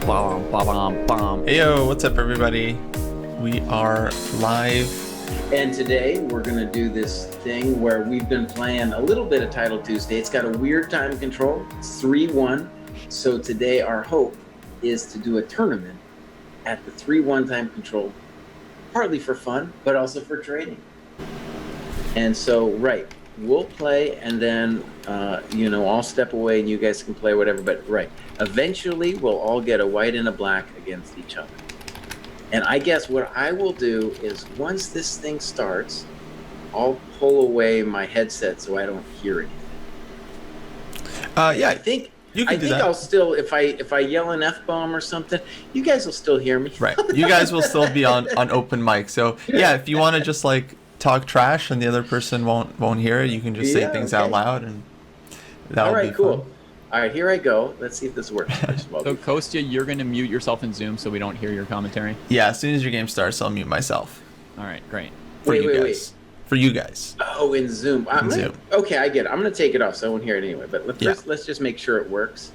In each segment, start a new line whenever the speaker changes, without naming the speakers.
Bum, bum, bum.
Heyo, what's up everybody? We are live.
And today we're going to do this thing where we've been playing a little bit of Title Tuesday. It's got a weird time control. It's 3-1. So today our hope is to do a tournament at the 3-1 time control, partly for fun, but also for trading. And so, right, we'll play and then, I'll step away and you guys can play whatever. But, right, eventually we'll all get a white and a black against each other. And I guess what I will do is once this thing starts, I'll pull away my headset so I don't hear anything.
Yeah,
I think
you can do that.
I'll still, if I yell an F-bomb or something, you guys will still hear me.
Right, you guys will still be on open mic. So yeah, if you want to just like talk trash and the other person won't hear it, you can just say things out loud, and that will be
cool.
fun.
All right, here I go. Let's see if this works.
So Kostya, you're going to mute yourself in Zoom so we don't hear your commentary?
Yeah, as soon as your game starts, I'll mute myself.
All right, great.
Wait.
For you guys.
Oh, in Zoom.
Zoom.
Okay, I get it. I'm going to take it off so I won't hear it anyway. But let's just make sure it works.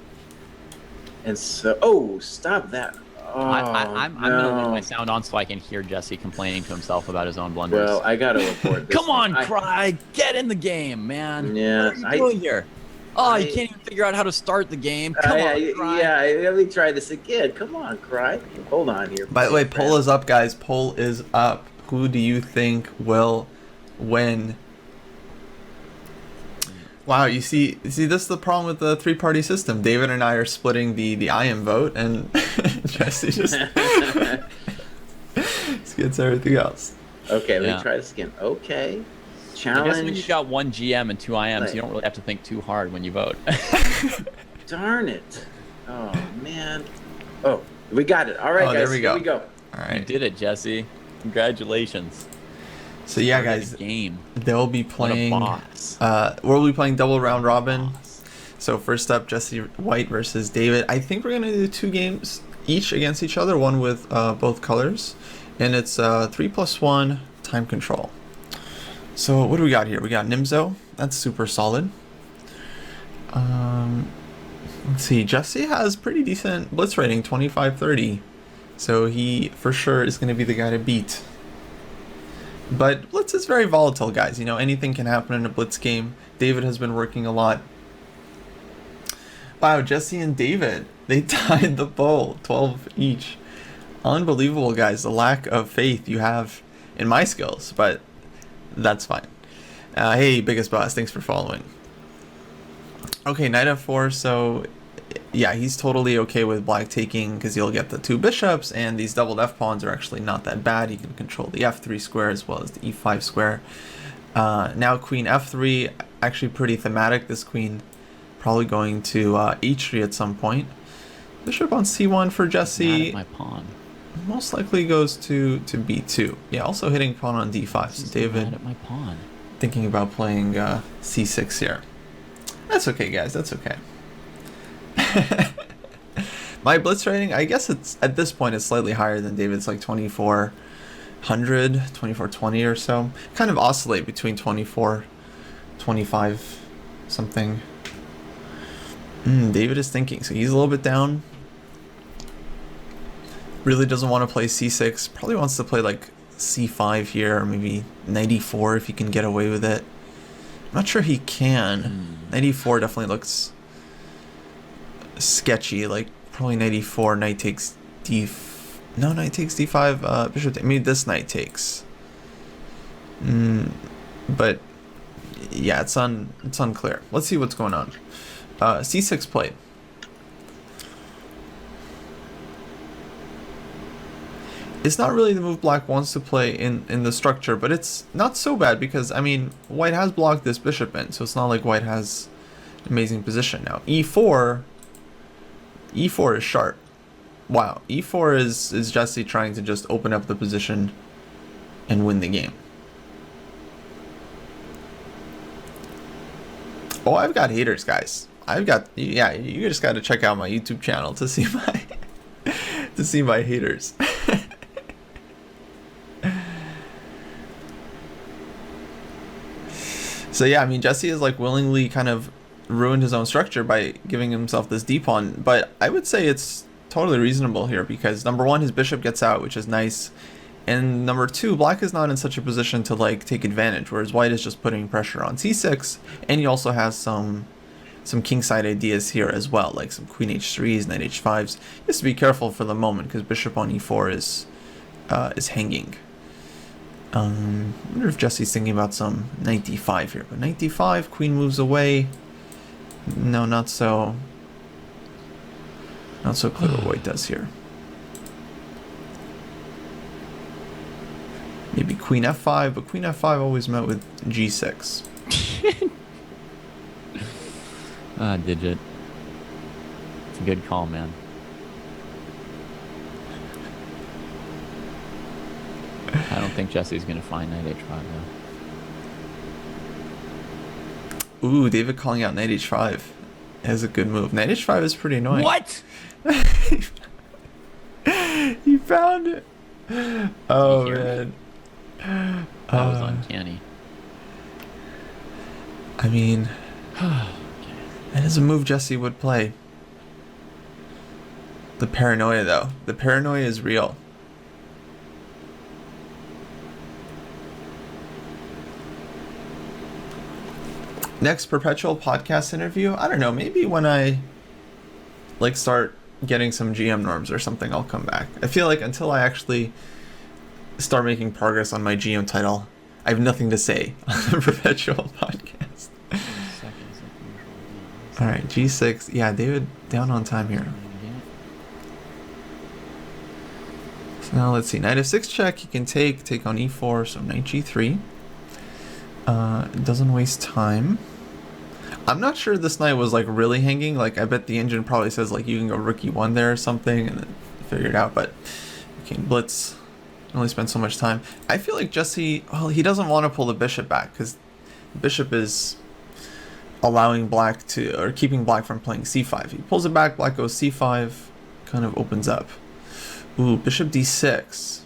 And so, stop that. Oh,
I'm going to leave my sound on so I can hear Jesse complaining to himself about his own blunders.
Well, I got to report this.
Come on, Cry! Get in the game, man!
Yeah,
what are you doing here? Oh, you can't even figure out how to start the game. Come on, Cry.
Yeah, let me try this again. Come on, Cry. Hold on here.
By the way, poll is up, guys. Poll is up. Who do you think will win? Wow, you see, this is the problem with the three-party system. David and I are splitting the I am vote, and Jesse just gets everything else.
Okay, let me try this again. Okay. Challenge.
I guess when you got one GM and two IMs, you don't really have to think too hard when you vote.
Darn it. Oh, man. Oh, we got it. All right, guys.
There we go.
Here we go.
All right.
You did it, Jesse. Congratulations.
So yeah, guys, they'll be playing. We'll be playing double round robin. So first up, Jesse White versus David. I think we're gonna do 2 games each against each other, one with both colors, and it's 3+1 time control. So what do we got here? We got Nimzo. That's super solid. Let's see. Jesse has pretty decent blitz rating, 25-30. So he for sure is going to be the guy to beat. But blitz is very volatile, guys. You know, anything can happen in a blitz game. David has been working a lot. Wow, Jesse and David, they tied the poll, 12 each. Unbelievable, guys. The lack of faith you have in my skills, but that's fine. Hey, biggest boss, thanks for following. Okay, knight f4. So yeah, he's totally okay with black taking because he'll get the 2 bishops, and these doubled f pawns are actually not that bad. He can control the f3 square as well as the e5 square. Now queen f3, actually pretty thematic. This queen probably going to h3 at some point. Bishop on c1 for Jesse.
My pawn
most likely goes to b2. Yeah, also hitting pawn on d5. So David
at my pawn.
Thinking about playing c6 here. That's okay, guys. That's okay. My blitz rating, I guess it's at this point it's slightly higher than David's, like 2400, 2420 or so. Kind of oscillate between 24, 25 something. David is thinking, so he's a little bit down. Really doesn't want to play c6. Probably wants to play like c5 here, or maybe knight e4 if he can get away with it. I'm not sure he can. Knight e4 definitely looks sketchy. Like probably knight e4, knight takes knight takes d5, bishop. Maybe this knight takes. But yeah, it's unclear. Let's see what's going on. c6 played. It's not really the move black wants to play in the structure, but it's not so bad because, I mean, white has blocked this bishop in, so it's not like white has an amazing position now. e4 is sharp. Wow, e4 is Jesse trying to just open up the position and win the game. Oh, I've got haters, guys. Yeah, you just got to check out my YouTube channel to see my haters. So yeah, I mean, Jesse is like willingly kind of ruined his own structure by giving himself this d pawn, but I would say it's totally reasonable here because number one, his bishop gets out, which is nice. And number two, black is not in such a position to like take advantage, whereas white is just putting pressure on c6, and he also has some kingside ideas here as well, like some queen h3s, knight h5s. He has to be careful for the moment because bishop on e4 is hanging. I wonder if Jesse's thinking about some knight d5 here, but knight d5, queen moves away. No, not so clear what white does here. Maybe queen f5, but queen f5 always met with g6.
Digit. It's a good call, man. I don't think Jesse's going to find knight h5, though.
Ooh, David calling out knight h5 is a good move. Knight h5 is pretty annoying.
What?
He found it. Oh,
Did you hear
man.
That was uncanny.
I mean, that is a move Jesse would play. The paranoia, though. The paranoia is real. Next perpetual podcast interview? I don't know. Maybe when I like start getting some GM norms or something, I'll come back. I feel like until I actually start making progress on my GM title, I have nothing to say on the perpetual podcast. All right, g6. Yeah, David down on time here. So now let's see. Knight f6 check. He can take on e4. So knight g3. Doesn't waste time. I'm not sure this knight was like really hanging. Like I bet the engine probably says like you can go rook e1 there or something and then figure it out. But you can blitz. Only spend so much time. I feel like Jesse, well, he doesn't want to pull the bishop back because bishop is allowing black to, or keeping black from playing c5. He pulls it back, black goes c5, kind of opens up. Ooh, bishop d6.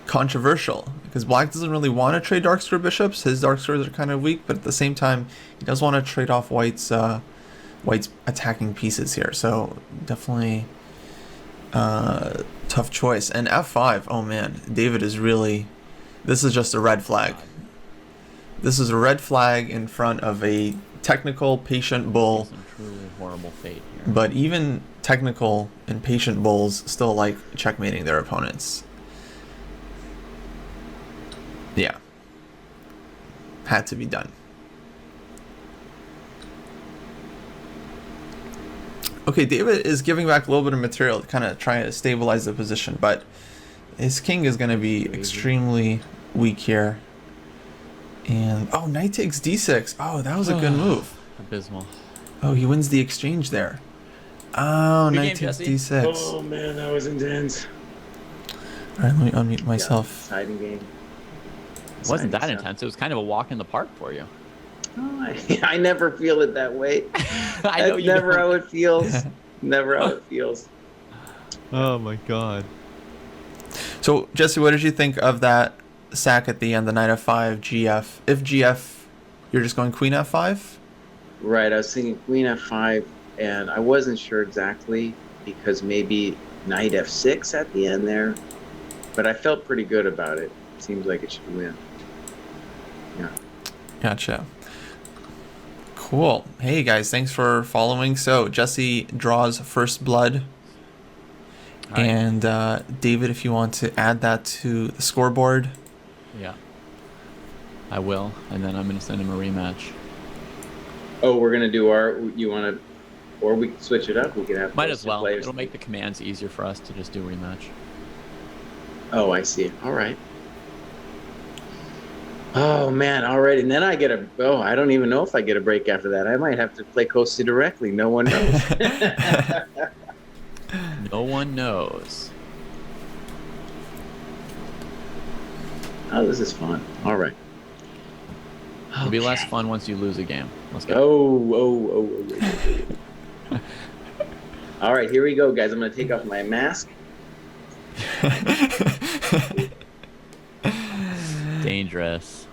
Controversial, because black doesn't really want to trade dark square bishops. His dark squares are kind of weak, but at the same time, he does want to trade off white's attacking pieces here. So definitely tough choice. And f5, oh man, David is really, this is just a red flag. This is a red flag in front of a technical, patient bull.
Some truly horrible fate here.
But even technical and patient bulls still like checkmating their opponents. Yeah. Had to be done. Okay, David is giving back a little bit of material to kind of try to stabilize the position, but his king is going to be extremely weak here. And, oh, knight takes d6. Oh, that was a good move.
Abysmal.
Oh, he wins the exchange there. Oh,
Good
knight
game,
takes
Jesse.
d6.
Oh man, that was intense.
All right, let me unmute myself.
Exciting game.
It wasn't that
Exciting
intense. It was kind of a walk in the park for you.
stuff. Oh, I never feel it that way.
I know
That's
you
never
don't.
how it feels. Never how it feels.
Oh my god.
So, Jesse, what did you think of that sack at the end, the knight f5, gf? If gf, you're just going queen f5?
Right, I was thinking queen f5, and I wasn't sure exactly because maybe knight f6 at the end there, but I felt pretty good about it. Seems like it should win. Yeah.
Gotcha. Cool. Hey, guys, thanks for following. So, Jesse draws first blood.
All right.
And David, if you want to add that to the scoreboard.
Yeah. I will, and then I'm going to send him a rematch.
Oh, we're gonna do our. You want to, or we can switch it up. We can have.
Might
both
as well.
players.
It'll make the commands easier for us to just do rematch.
Oh, I see. All right. Oh man, all right. And then I get a. Oh, I don't even know if I get a break after that. I might have to play Kostya directly. No one knows.
No one knows.
Oh, this is fun. All right.
It'll be less fun once you lose a game. Let's go.
Oh. All right, here we go, guys. I'm going to take off my mask.
Dangerous.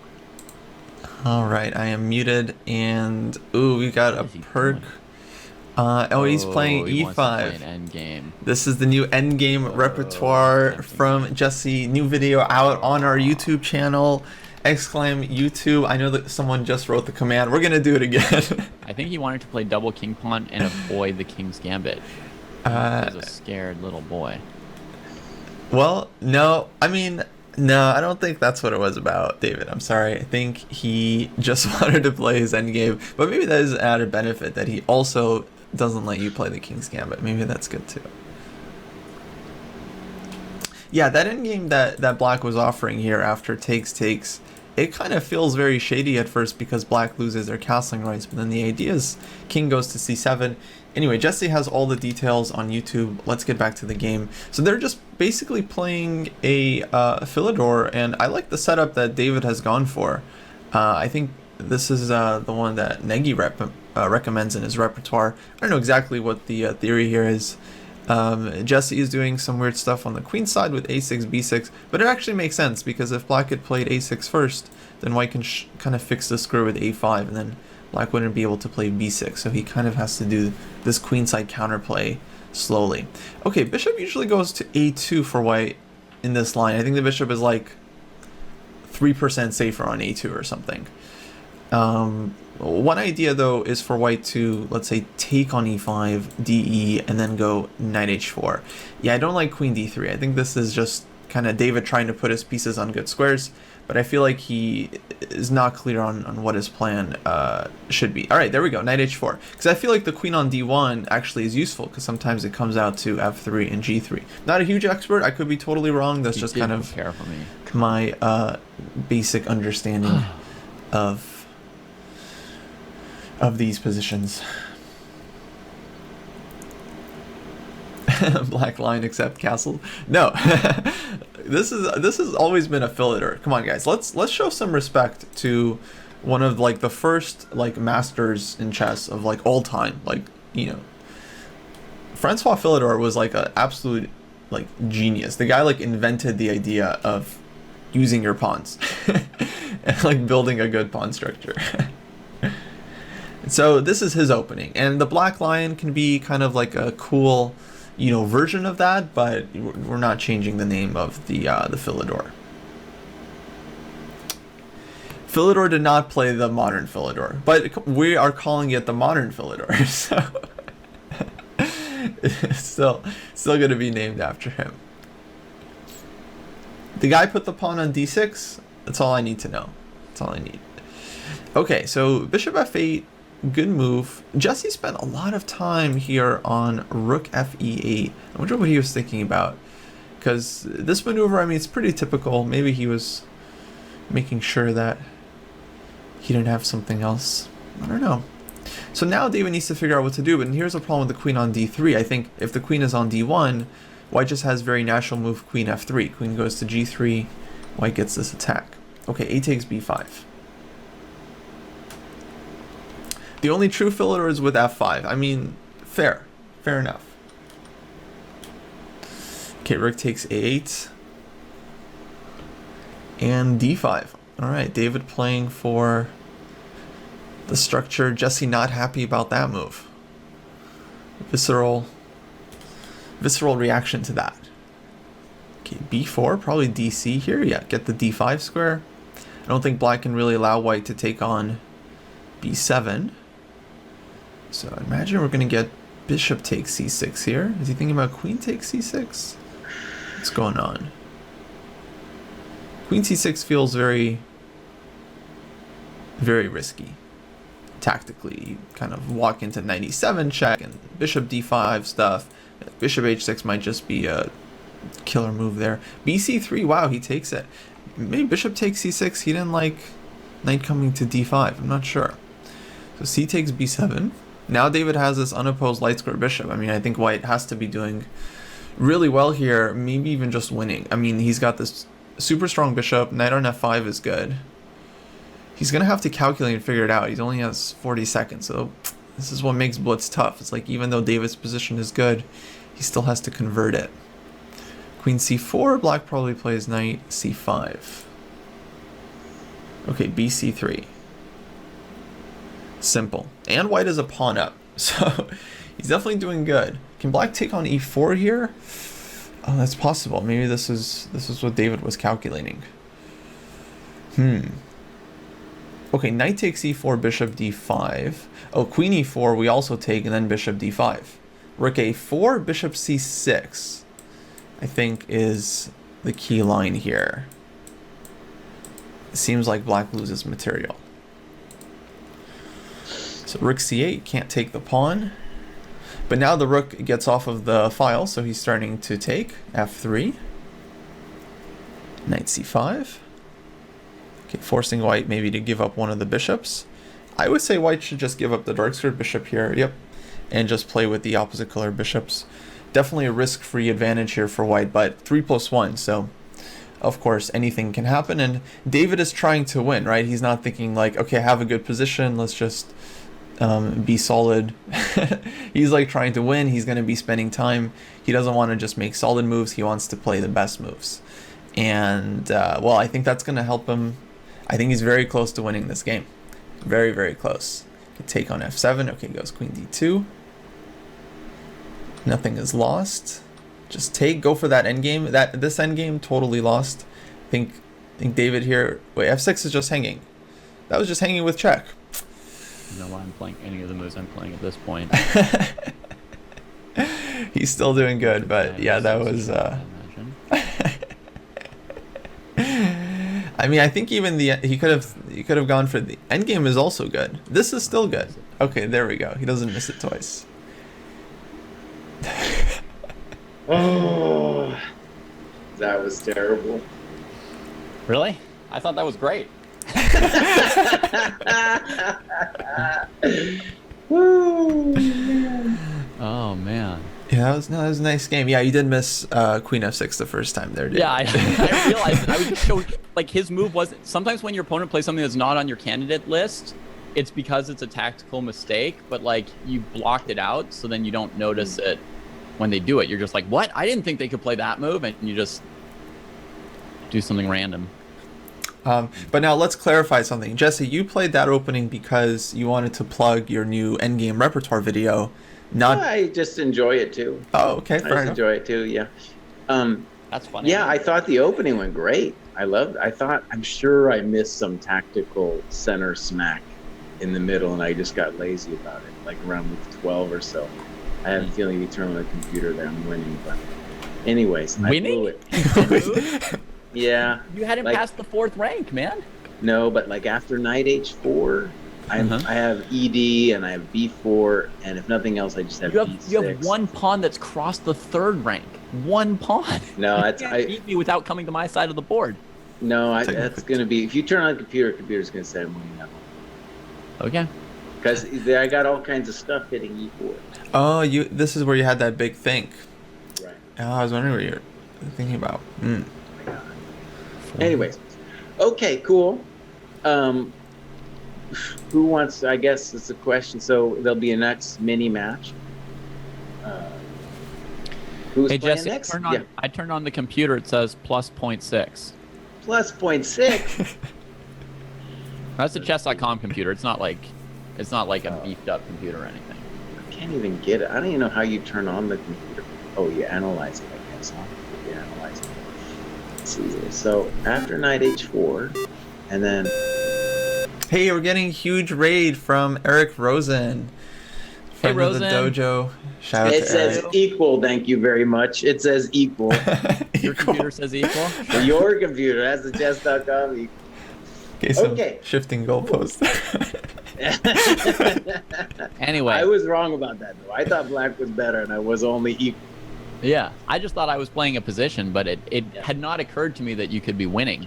All right, I am muted, and ooh, we got a
What is he
perk
doing?
Oh, he's playing
he wants to play
e5.
an endgame.
This is the new endgame repertoire from Jesse. New video out on our YouTube channel. Exclaim YouTube. I know that someone just wrote the command. We're gonna do it again.
I think he wanted to play double king pawn and avoid the king's gambit. He was a scared little boy.
Well, no. I mean, no, I don't think that's what it was about, David. I'm sorry. I think he just wanted to play his endgame. But maybe that is an added benefit that he also doesn't let you play the king's gambit. Maybe that's good too. Yeah, that endgame that black was offering here after takes, it kind of feels very shady at first because black loses their castling rights, but then the idea is king goes to c7. Anyway, Jesse has all the details on YouTube. Let's get back to the game. So they're just basically playing a Philidor, and I like the setup that David has gone for. I think this is the one that Negi recommends in his repertoire. I don't know exactly what the theory here is. Jesse is doing some weird stuff on the queen side with a6, b6, but it actually makes sense because if black had played a6 first, then white can kind of fix the square with a5, and then black wouldn't be able to play b6, so he kind of has to do this queenside counterplay slowly. Okay, bishop usually goes to a2 for white in this line. I think the bishop is like 3% safer on a2 or something. One idea though is for white to, let's say, take on e5, de, and then go knight h4. Yeah, I don't like queen d3. I think this is just kind of David trying to put his pieces on good squares, but I feel like he is not clear on what his plan should be. All right, there we go, knight h4. Because I feel like the queen on d1 actually is useful because sometimes it comes out to f3 and g3. Not a huge expert. I could be totally wrong. That's just kind of my basic understanding of these positions. Black line except castle. No. this has always been a Philidor. Come on guys, let's show some respect to one of like the first like masters in chess of like all time. Like, you know, Francois Philidor was like an absolute like genius. The guy like invented the idea of using your pawns and like building a good pawn structure. So this is his opening, and the black lion can be kind of like a cool, you know, version of that, but we're not changing the name of the Philidor. Philidor did not play the modern Philidor, but we are calling it the modern Philidor, so it's still going to be named after him. The guy put the pawn on d6. That's all I need to know. That's all I need. Okay, so bishop f8. Good move. Jesse spent a lot of time here on rook fe8. I wonder what he was thinking about. Because this maneuver, I mean, it's pretty typical. Maybe he was making sure that he didn't have something else. I don't know. So now David needs to figure out what to do. But here's a problem with the queen on d3. I think if the queen is on d1, white just has very natural move queen f3. Queen goes to g3. White gets this attack. Okay, a takes b5. The only true Philidor is with f5. I mean, fair enough. Okay, rook takes a8 and d5. All right, David playing for the structure. Jesse not happy about that move. Visceral reaction to that. Okay, b4, probably dc here. Yeah, get the d5 square. I don't think black can really allow white to take on b7. So I imagine we're going to get bishop takes c6 here. Is he thinking about queen takes c6? What's going on? Queen c6 feels very, very risky. Tactically, you kind of walk into 97 check and bishop d5 stuff. Bishop h6 might just be a killer move there. bc3, wow, he takes it. Maybe bishop takes c6. He didn't like knight coming to d5. I'm not sure. So c takes b7. Now David has this unopposed light square bishop. I mean, I think white has to be doing really well here, maybe even just winning. I mean, he's got this super strong bishop. Knight on f5 is good. He's going to have to calculate and figure it out. He only has 40 seconds, so this is what makes blitz tough. It's like even though David's position is good, he still has to convert it. Queen c4, black probably plays knight c5. Okay, bc3. Simple. And white is a pawn up, so He's definitely doing good. Can black take on e4 here? Oh, that's possible. Maybe this is what David was calculating. Okay, knight takes e4, bishop d5. Oh, queen e4 we also take, and then bishop d5. Rook a4, bishop c6, I think is the key line here. It seems like black loses material. So rook c8, can't take the pawn. But now the rook gets off of the file, so he's starting to take f3. Knight c5. Okay, forcing white maybe to give up one of the bishops. I would say white should just give up the dark squared bishop here, yep, and just play with the opposite color bishops. Definitely a risk-free advantage here for white, but 3+1, so of course anything can happen. And David is trying to win, right? He's not thinking like, okay, I have a good position, let's just be solid. He's like trying to win. He's going to be spending time. He doesn't want to just make solid moves. He wants to play the best moves. And well, I think that's going to help him. I think he's very close to winning this game. Very, very close. Could take on f7. Okay, goes queen d2. Nothing is lost. Just take, go for that endgame. This endgame totally lost. I think David here. Wait, f6 is just hanging. That was just hanging with check.
I don't know why I'm playing any of the moves I'm playing at this point.
He's still doing good, but yeah, that was. I mean, I think even he could have gone for the endgame is also good. This is still good. Okay, there we go. He doesn't miss it twice.
Oh, that was terrible.
Really? I thought that was great.
Woo, man.
Oh man.
Yeah, that was a nice game. Yeah, you did miss queen f6 the first time there, didn't
Yeah, I realized it. I was just so, like, his move wasn't. Sometimes when your opponent plays something that's not on your candidate list, it's because it's a tactical mistake, but like you blocked it out, so then you don't notice it when they do it. You're just like, what? I didn't think they could play that move, and you just do something random.
But now let's clarify something. Jesse, you played that opening because you wanted to plug your new endgame repertoire video. Not.
I just enjoy it too.
Oh, okay. Fair enough.
Enjoy it too. Yeah.
That's funny.
Yeah, I thought the opening went great. I'm sure I missed some tactical center smack in the middle, and I just got lazy about it. Like around move 12 or so. I have a feeling you turn on the computer that I'm winning, but anyways,
winning?
I blew it. Yeah.
You hadn't passed the 4th rank, man.
No, but like after knight h4, I have ed and I have b4, and if nothing else, I just have b6.
You have one pawn that's crossed the 3rd rank. One pawn.
No,
you can't beat me without coming to my side of the board.
No, that's going to be, if you turn on the computer's going to say I'm winning that one.
Okay.
Because I got all kinds of stuff hitting e4.
Oh, this is where you had that big think.
Right.
Oh, I was wondering what you're thinking about.
Anyways, okay, cool. Who wants? I guess it's a question. So there'll be a next mini match. Who's
hey
playing
Jesse,
next?
I turned on the computer. It says plus 0.6.
Plus 0.6.
That's a chess.com computer. It's not like a beefed up computer or anything.
I can't even get it. I don't even know how you turn on the computer. Oh, you analyze it, I guess. Huh? You analyze it. Let's see here. So after knight h4, and then.
Hey, we're getting huge raid from Eric Rosen.
Hey,
Friend of the dojo. Shout out
it
to
says
Eric.
equal, thank you very much. It says equal.
Your computer says equal?
Your computer, that's the chess.com equal.
Okay, so
Okay.
shifting goalposts.
Anyway.
I was wrong about that, though. I thought black was better, and I was only equal.
Yeah, I just thought I was playing a position, but it had not occurred to me that you could be winning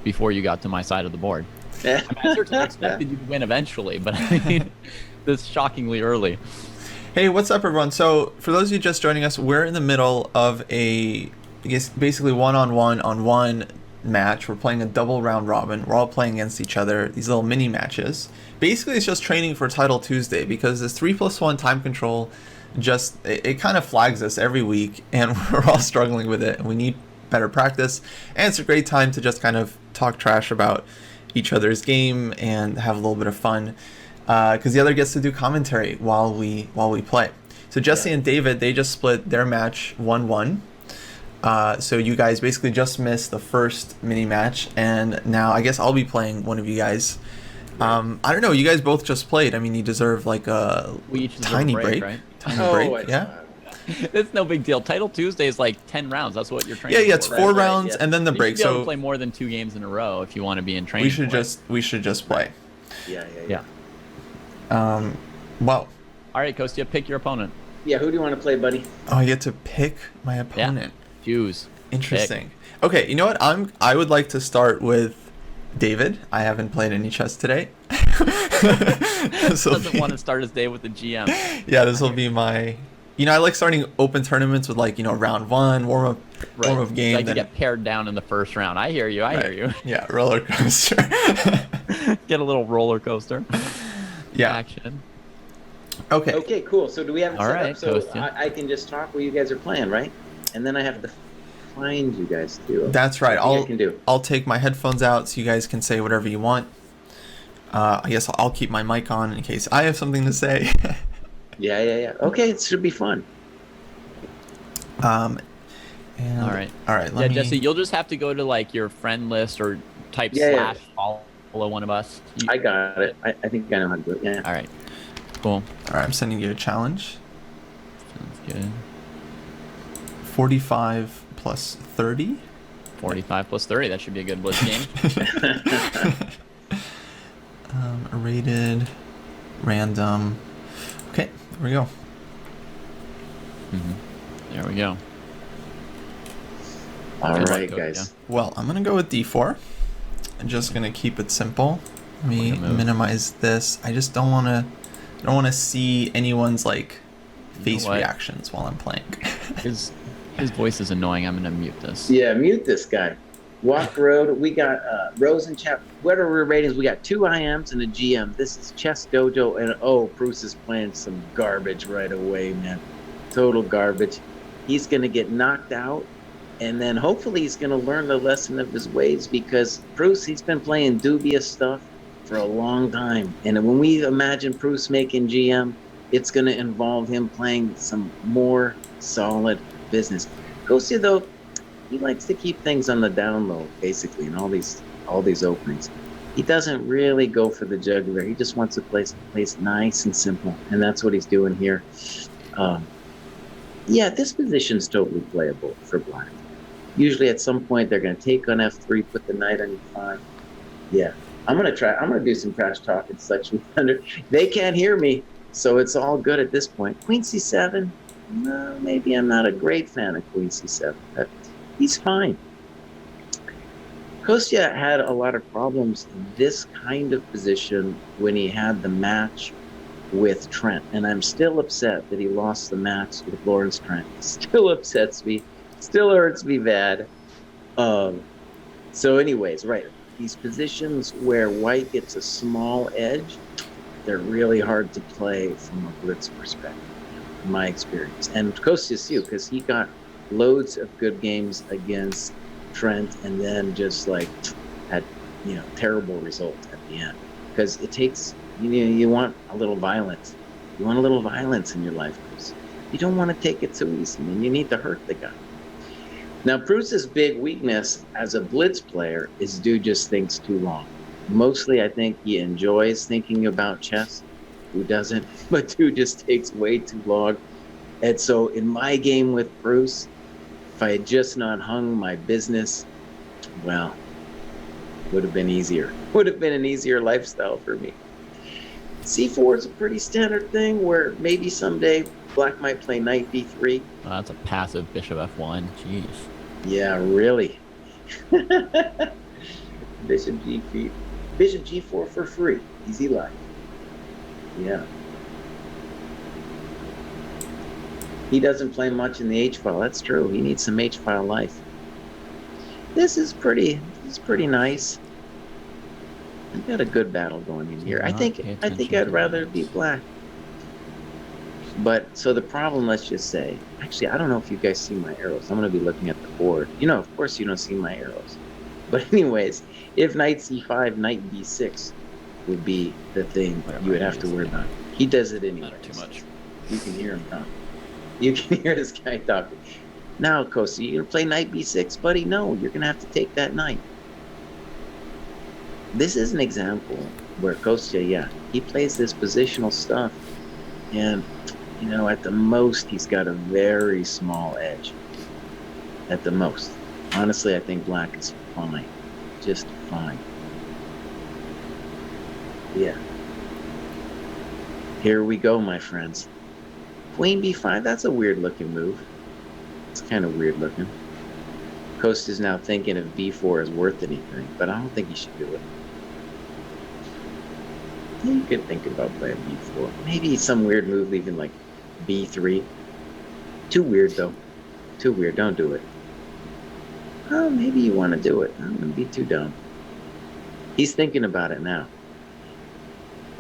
before you got to my side of the board. I mean, I certainly expected you to win eventually, but I mean, this is shockingly early.
Hey, what's up, everyone? So, for those of you just joining us, we're in the middle of I guess, basically one-on-one match. We're playing a double round robin. We're all playing against each other, these little mini matches. Basically, it's just training for Title Tuesday, because this 3+1 time control it kind of flags us every week, and we're all struggling with it, and we need better practice. And it's a great time to just kind of talk trash about each other's game and have a little bit of fun, because the other gets to do commentary while we play. So Jesse and David, they just split their match 1-1. So you guys basically just missed the first mini match, and now I guess I'll be playing one of you guys. I don't know. You guys both just played. I mean, you deserve like a
We each deserve
tiny
a break, right?
Tiny break. Yeah.
It's no big deal. Title Tuesday is like 10 rounds. That's what you're training
Yeah, it's
for,
4
right?
rounds
yeah.
and then the
You
break.
should be able to
So
play more than 2 games in a row if you want to be in training.
we should just play.
Yeah.
Well,
All right, Kostya, pick your opponent.
Yeah, who do you want to play, buddy?
oh, I get to pick my opponent.
Choose.
Interesting. Okay, you know what? I would like to start with David. I haven't played any chess today.
Doesn't want to start his day with the GM.
Yeah, this will be my. I like starting open tournaments with like round 1 warm up game.
Like to
then
get pared down in the first round. I hear you. I hear you.
Yeah, roller coaster.
Get a little roller coaster.
Yeah.
Action.
Okay.
Okay, cool. So do we have it
All
set
right,
up so
Kostya.
I can just talk while you guys are playing, right? And then I have to find you guys too.
That's right.
I can do.
I'll take my headphones out so you guys can say whatever you want. I guess I'll keep my mic on in case I have something to say.
Yeah. Okay, it should be fun.
And,
All right.
Let me.
Jesse, you'll just have to go to like your friend list or type
Yeah.
follow one of us.
I got it. I think I know how to do it. Yeah.
All right. Cool.
All right, I'm sending you a challenge.
Sounds good.
45 plus 30.
45 plus 30. That should be a good blitz game.
Rated, random. Okay, there we go.
There we go.
All
Good
right,
luck,
guys.
Kostya.
Well, I'm gonna go with D4. I'm just gonna keep it simple. Let me
Good move.
minimize this. I just don't wanna see anyone's like face
what?
reactions while I'm playing.
His voice is annoying. I'm gonna mute this.
Yeah, mute this guy. Walk Road. We got Rose and Chap. What are our ratings? We got 2 IMs and a GM. This is ChessDojo, and Bruce is playing some garbage right away, man. Total garbage. He's gonna get knocked out, and then hopefully he's gonna learn the lesson of his ways, because Bruce, he's been playing dubious stuff for a long time, and when we imagine Bruce making GM, it's gonna involve him playing some more solid business. Kostya, though, he likes to keep things on the down low, basically, in all these openings. He doesn't really go for the jugular. He just wants to play nice and simple, and that's what he's doing here. Yeah, this position's totally playable for black. Usually at some point they're going to take on f3, put the knight on e5. Yeah, I'm going to do some trash talk and such. They can't hear me, so it's all good at this point. Queen c7, no, maybe I'm not a great fan of Queen c7, but he's fine. Kostya had a lot of problems in this kind of position when he had the match with Trent, and I'm still upset that he lost the match with Lawrence Trent. Still upsets me, still hurts me bad. So anyways, right, these positions where white gets a small edge, they're really hard to play from a blitz perspective, in my experience. And Kostya's too, because he got loads of good games against Trent, and then just like had terrible results at the end, because it takes you want a little violence. You want a little violence in your life, Bruce. You don't want to take it so easy, and you need to hurt the guy. Now, Bruce's big weakness as a blitz player is dude just thinks too long. Mostly, I think he enjoys thinking about chess. Who doesn't? But dude just takes way too long. And so in my game with Bruce, if I had just not hung my business, well, would have been easier. Would have been an easier lifestyle for me. C4 is a pretty standard thing where maybe someday black might play knight b3.
Oh, that's a passive bishop f1. Jeez.
Yeah, really. Bishop g3. Bishop g4 for free. Easy life. Yeah. He doesn't play much in the h-file. That's true. He needs some h-file life. This is pretty nice. We've got a good battle going in here. I think I'd rather be black. But so the problem, let's just say, actually, I don't know if you guys see my arrows. I'm going to be looking at the board. Of course you don't see my arrows. But anyways, if knight c5, knight b6 would be the thing you would have to worry about. He does it anyway.
Not too much.
You can hear him come. You can hear this guy talking. Now, Kostya, you gonna play knight b6, buddy? No, you're gonna have to take that knight. This is an example where Kostya, yeah, he plays this positional stuff, and you know, at the most, he's got a very small edge. At the most. Honestly, I think black is fine. Just fine. Yeah. Here we go, my friends. Queen b5, that's a weird looking move. It's kind of weird looking. Kostya's now thinking if b4 is worth anything, but I don't think he should do it. You could think about playing b4. Maybe some weird move leaving like b3. Too weird though. Too weird. Don't do it. Oh, maybe you want to do it. I don't want to be too dumb. He's thinking about it now.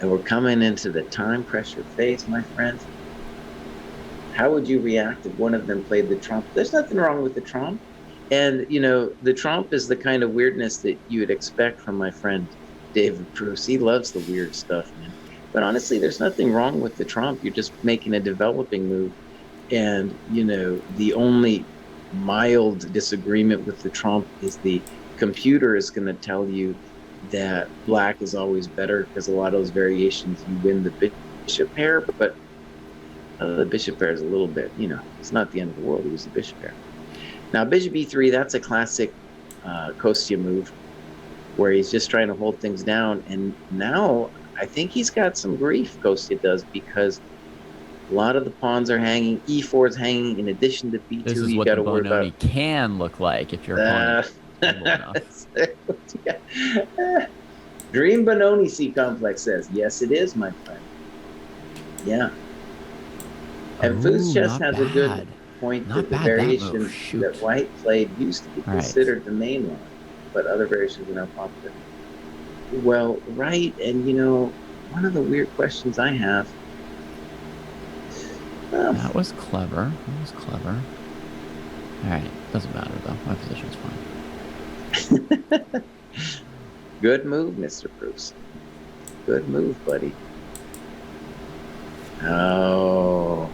And we're coming into the time pressure phase, my friends. How would you react if one of them played the trump? There's nothing wrong with the trump. And, you know, the trump is the kind of weirdness that you would expect from my friend David Bruce. He loves the weird stuff, man. But honestly, there's nothing wrong with the trump. You're just making a developing move. And, you know, the only mild disagreement with the trump is the computer is going to tell you that black is always better because a lot of those variations you win the bishop pair, but the bishop pair is a little bit, you know, it's not the end of the world. It was the bishop pair. Now bishop e3, that's a classic Kostya move where he's just trying to hold things down, and now I think he's got some grief, Kostya does, because a lot of the pawns are hanging. E4 is hanging in addition to b2.
This is
you
what
got
the
to worry
Bononi
about.
can look like if your opponent is humble enough.
Dream Bononi C Complex says, yes, it is, my friend. Yeah. And Foos Chess has a good point that the variation that white played used to be considered the main one, but other variations are now popular. Well, right, and you know, one of the weird questions I have.
That was clever. That was clever. All right, doesn't matter though. My position's fine.
Good move, Mr. Bruce. Good move, buddy. Oh.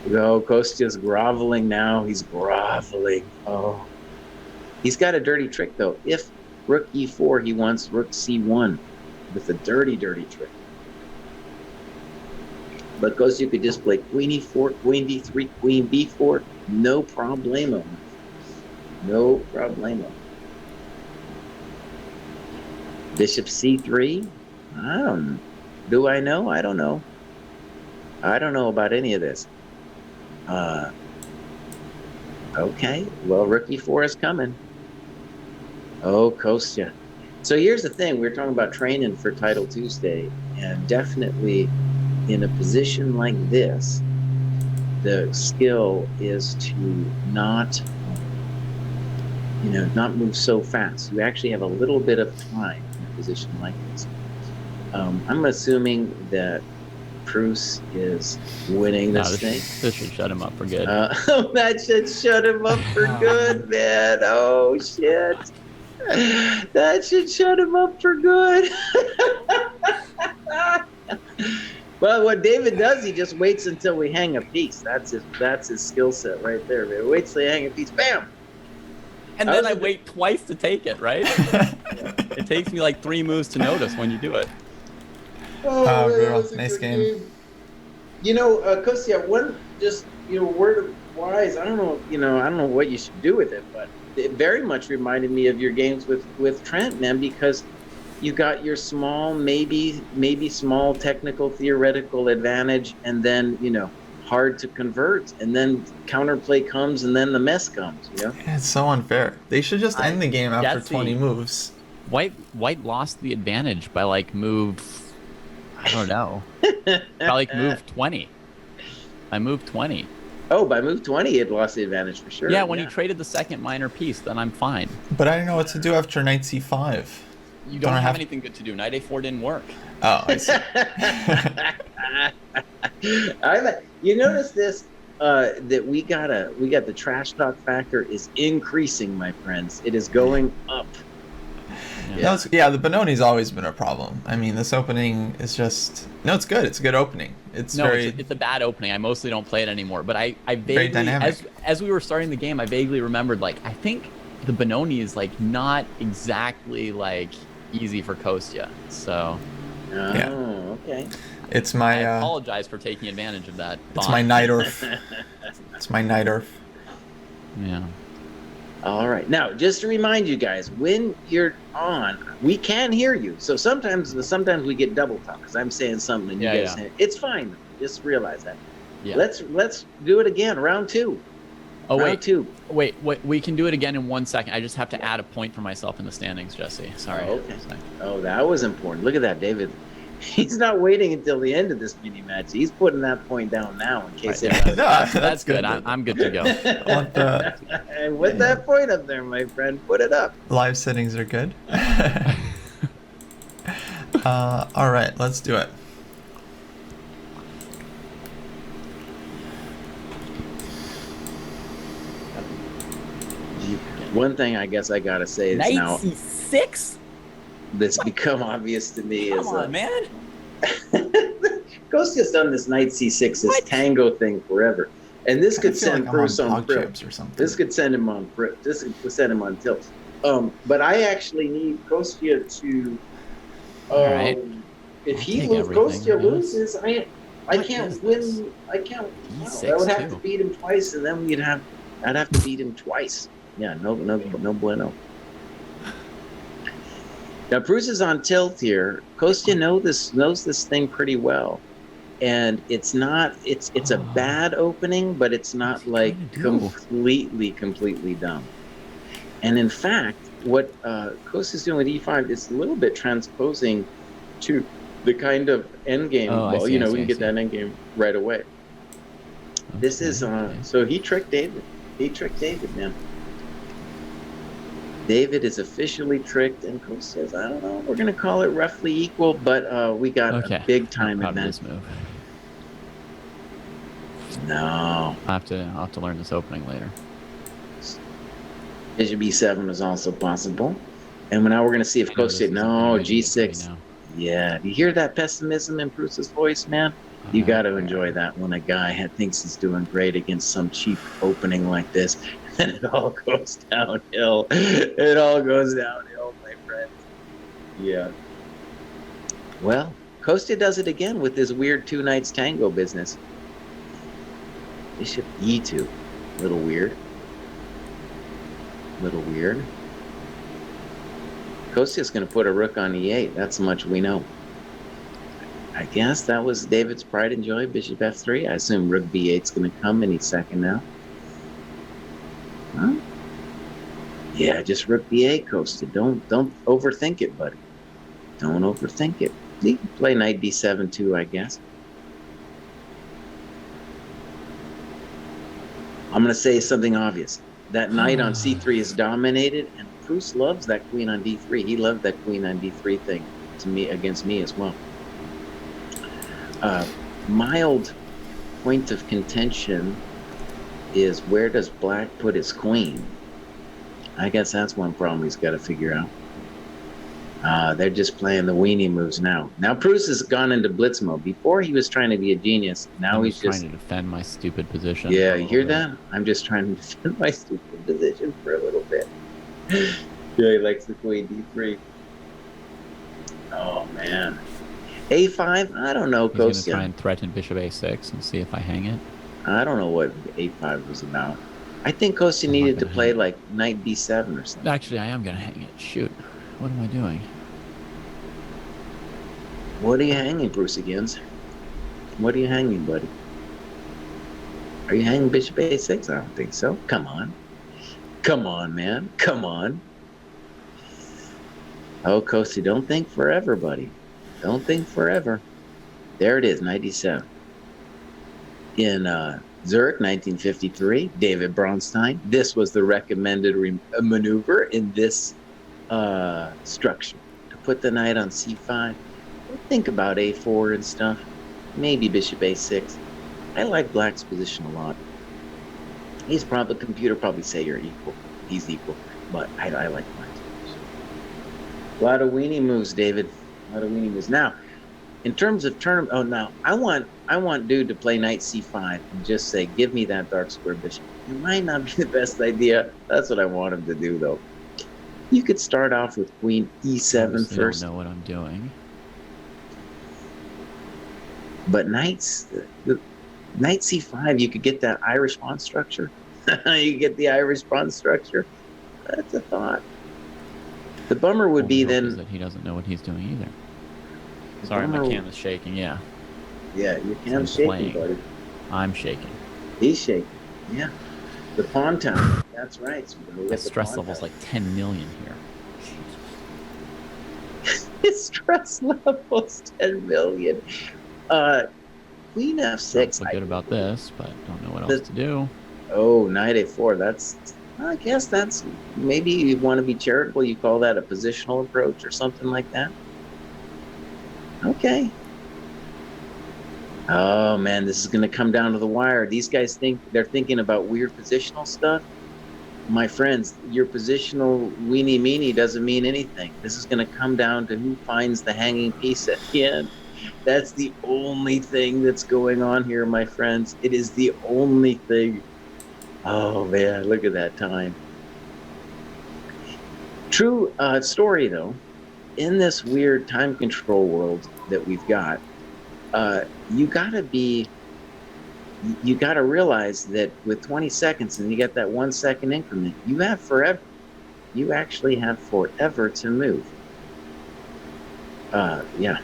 No, Kostya's groveling now. He's groveling. Oh. He's got a dirty trick, though. If rook e4, he wants rook c1 with a dirty, dirty trick. But Kostya could just play queen e4, queen d3, queen b4. No problemo. No problemo. Bishop c3? I don't know. Do I know? I don't know. I don't know about any of this. Okay. Well, rook e4 is coming. Oh, Kostya. So here's the thing. We were talking about training for Title Tuesday, and definitely in a position like this, the skill is to not, you know, not move so fast. You actually have a little bit of time in a position like this. I'm assuming that Bruce is winning this thing.
This should shut him up for good.
That should shut him up for good, man. Oh, shit. That should shut him up for good. Well, what David does, he just waits until we hang a piece. That's his skill set right there, man. Waits till you hang a piece. Bam!
And then I wait twice to take it, right? It takes me like 3 moves to notice when you do it.
Oh,
real nice game.
You know, Kostya, one just, you know, word of wise, I don't know what you should do with it, but it very much reminded me of your games with Trent, man, because you got your small, maybe small technical theoretical advantage, and then, you know, hard to convert, and then counterplay comes, and then the mess comes, you know?
Yeah, it's so unfair. They should just end the game after 20 moves.
White lost the advantage by like move, I don't know, by like move 20. By move 20.
Oh, by move 20, it lost the advantage for sure.
Yeah, when he traded the second minor piece, then I'm fine.
But I didn't know what to do after knight c5.
You don't have anything good to do. Knight a4 didn't work.
Oh, I see.
You notice this, that we got the trash talk factor is increasing, my friends. It is going up.
Yeah.
Yeah, the Benoni's always been a problem. I mean, this opening is just no. It's good. It's a good opening. It's
a bad opening. I mostly don't play it anymore. But I
very
vaguely,
dynamic.
as we were starting the game, I vaguely remembered like I think the Benoni is like not exactly like easy for Kostya. So
Okay.
It's my.
I apologize for taking advantage of that.
It's my Nightorf. It's my Nightorf.
Yeah.
All right. Now, just to remind you guys, when you're on, we can hear you. So sometimes we get double talk because I'm saying something and you guys say, it's fine. Just realize that.
Yeah.
Let's do it again. Round 2.
Oh,
Round 2.
Wait, we can do it again in 1 second. I just have to add a point for myself in the standings, Jesse. Sorry.
Oh, okay. Oh, that was important. Look at that, David. He's not waiting until the end of this mini match. He's putting that point down now in case.
That's good. I'm good to go.
And with that point up there, my friend, put it up.
Live settings are good. All right, let's do it.
One thing I guess I gotta say is
Knight
now
C6.
that's become obvious to me
Come
is
on, man.
Kostya's done this Knight C6, this tango thing forever, and this could send
like
Bruce on
dog
trip.
chips or something.
This could send him on trip. This could send him on tilt. But I actually need Kostya to.
All right.
If
I'll
he
take
loses,
everything,
Kostya
I guess.
loses. I
What
can't
is
win.
this?
I can't. No,
E6
I would have
too.
to beat him twice, and then I'd have to beat him twice. Yeah, no bueno. Now Bruce is on tilt here. Kostya knows this thing pretty well, and it's a bad opening, but it's not like completely dumb. And in fact, what Kostya's doing with e5 is a little bit transposing to the kind of endgame. We can get that endgame right away. This is so he tricked David. He tricked David, man. David is officially tricked, and Coach says, I don't know, we're going to call it roughly equal, but we got a big time event.
Move.
No.
I'll have to learn this opening later.
Bishop b7 is also possible. And now we're going to see if Coach said, no, g6. Yeah. Do you hear that pessimism in Bruce's voice, man? You got to enjoy that when a guy thinks he's doing great against some cheap opening like this. And it all goes downhill. It all goes downhill, my friend. Yeah. Well, Kostya does it again with this weird 2 knights tango business. Bishop e2. Little weird. Kostya's going to put a rook on e8. That's much we know. I guess that was David's pride and joy. Bishop f3. I assume rook b8's going to come any second now. Huh? Yeah, just rook b8, Kostya. Don't overthink it, buddy. Don't overthink it. You can play knight d7 too, I guess. I'm going to say something obvious. That knight on c3 is dominated, and Bruce loves that queen on d3. He loved that queen on d3 thing to me against me as well. Mild point of contention is where does black put his queen? I guess that's one problem he's got to figure out. They're just playing the weenie moves now. Now Bruce has gone into blitz mode. Before he was trying to be a genius. Now he's just
trying to defend my stupid position.
Yeah, you hear that? I'm just trying to defend my stupid position for a little bit. Yeah, he likes the queen d3. Oh man. a5? I don't know,
He's going to
Kostya.
try and threaten bishop a6 and see if I hang it.
I don't know what a5 was about. I think Kostya needed to play like knight b7 or something.
Actually, I am going to hang it. Shoot. What am I doing?
What are you hanging, Bruce against? What are you hanging, buddy? Are you hanging bishop a6? I don't think so. Come on. Come on, man. Come on. Oh, Kostya, don't think forever, buddy. Don't think forever. There it is, 97. In Zurich, 1953, David Bronstein. This was the recommended maneuver in this structure. To put the knight on c5. Think about a4 and stuff. Maybe bishop a6. I like black's position a lot. The computer probably say you're equal. He's equal. But I like black's position. A lot of weenie moves, David. A lot of weenie moves. Now, in terms of tournament, now I want dude to play knight c5 and just say, give me that dark square bishop. It might not be the best idea. That's what I want him to do, though. You could start off with queen e7 first.
I don't know what I'm doing.
But knight c5, you could get that Irish pawn structure. You get the Irish pawn structure. That's a thought. The bummer would be then
that he doesn't know what he's doing either. Sorry, my cam is shaking. Yeah.
Yeah, your cam's shaking, buddy.
I'm shaking.
He's shaking. Yeah. The pawn town. That's right. So
my stress level's like 10 million here.
His stress level's 10 million. Queen f6.
I feel good about this, but don't know what else to do.
Oh, knight a4. I guess that's, maybe you want to be charitable. You call that a positional approach or something like that. Okay. Oh man, this is going to come down to the wire. These guys they're thinking about weird positional stuff. My friends, your positional weenie meenie doesn't mean anything. This is going to come down to who finds the hanging piece at the end. That's the only thing that's going on here, my friends. It is the only thing. Oh man, look at that time. True story though, in this weird time control world that we've got, you gotta realize that with 20 seconds and you get that 1 second increment, you have forever. You actually have forever to move. Yeah.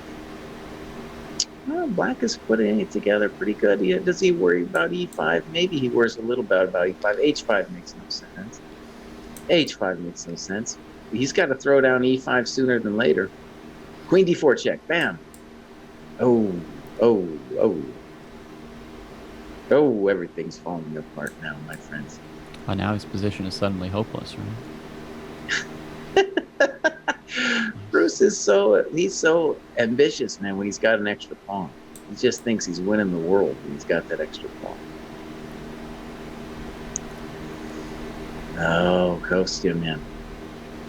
Well, Black is putting it together pretty good. Does he worry about e5? Maybe he worries a little bit about e5. h5 makes no sense. h5 makes no sense. He's got to throw down e5 sooner than later. Queen d4 check. Bam. Oh, everything's falling apart now, my friends.
Oh, now his position is suddenly hopeless, right?
Bruce is he's so ambitious, man, when he's got an extra pawn. He just thinks he's winning the world when he's got that extra pawn. Oh, Kostya, man.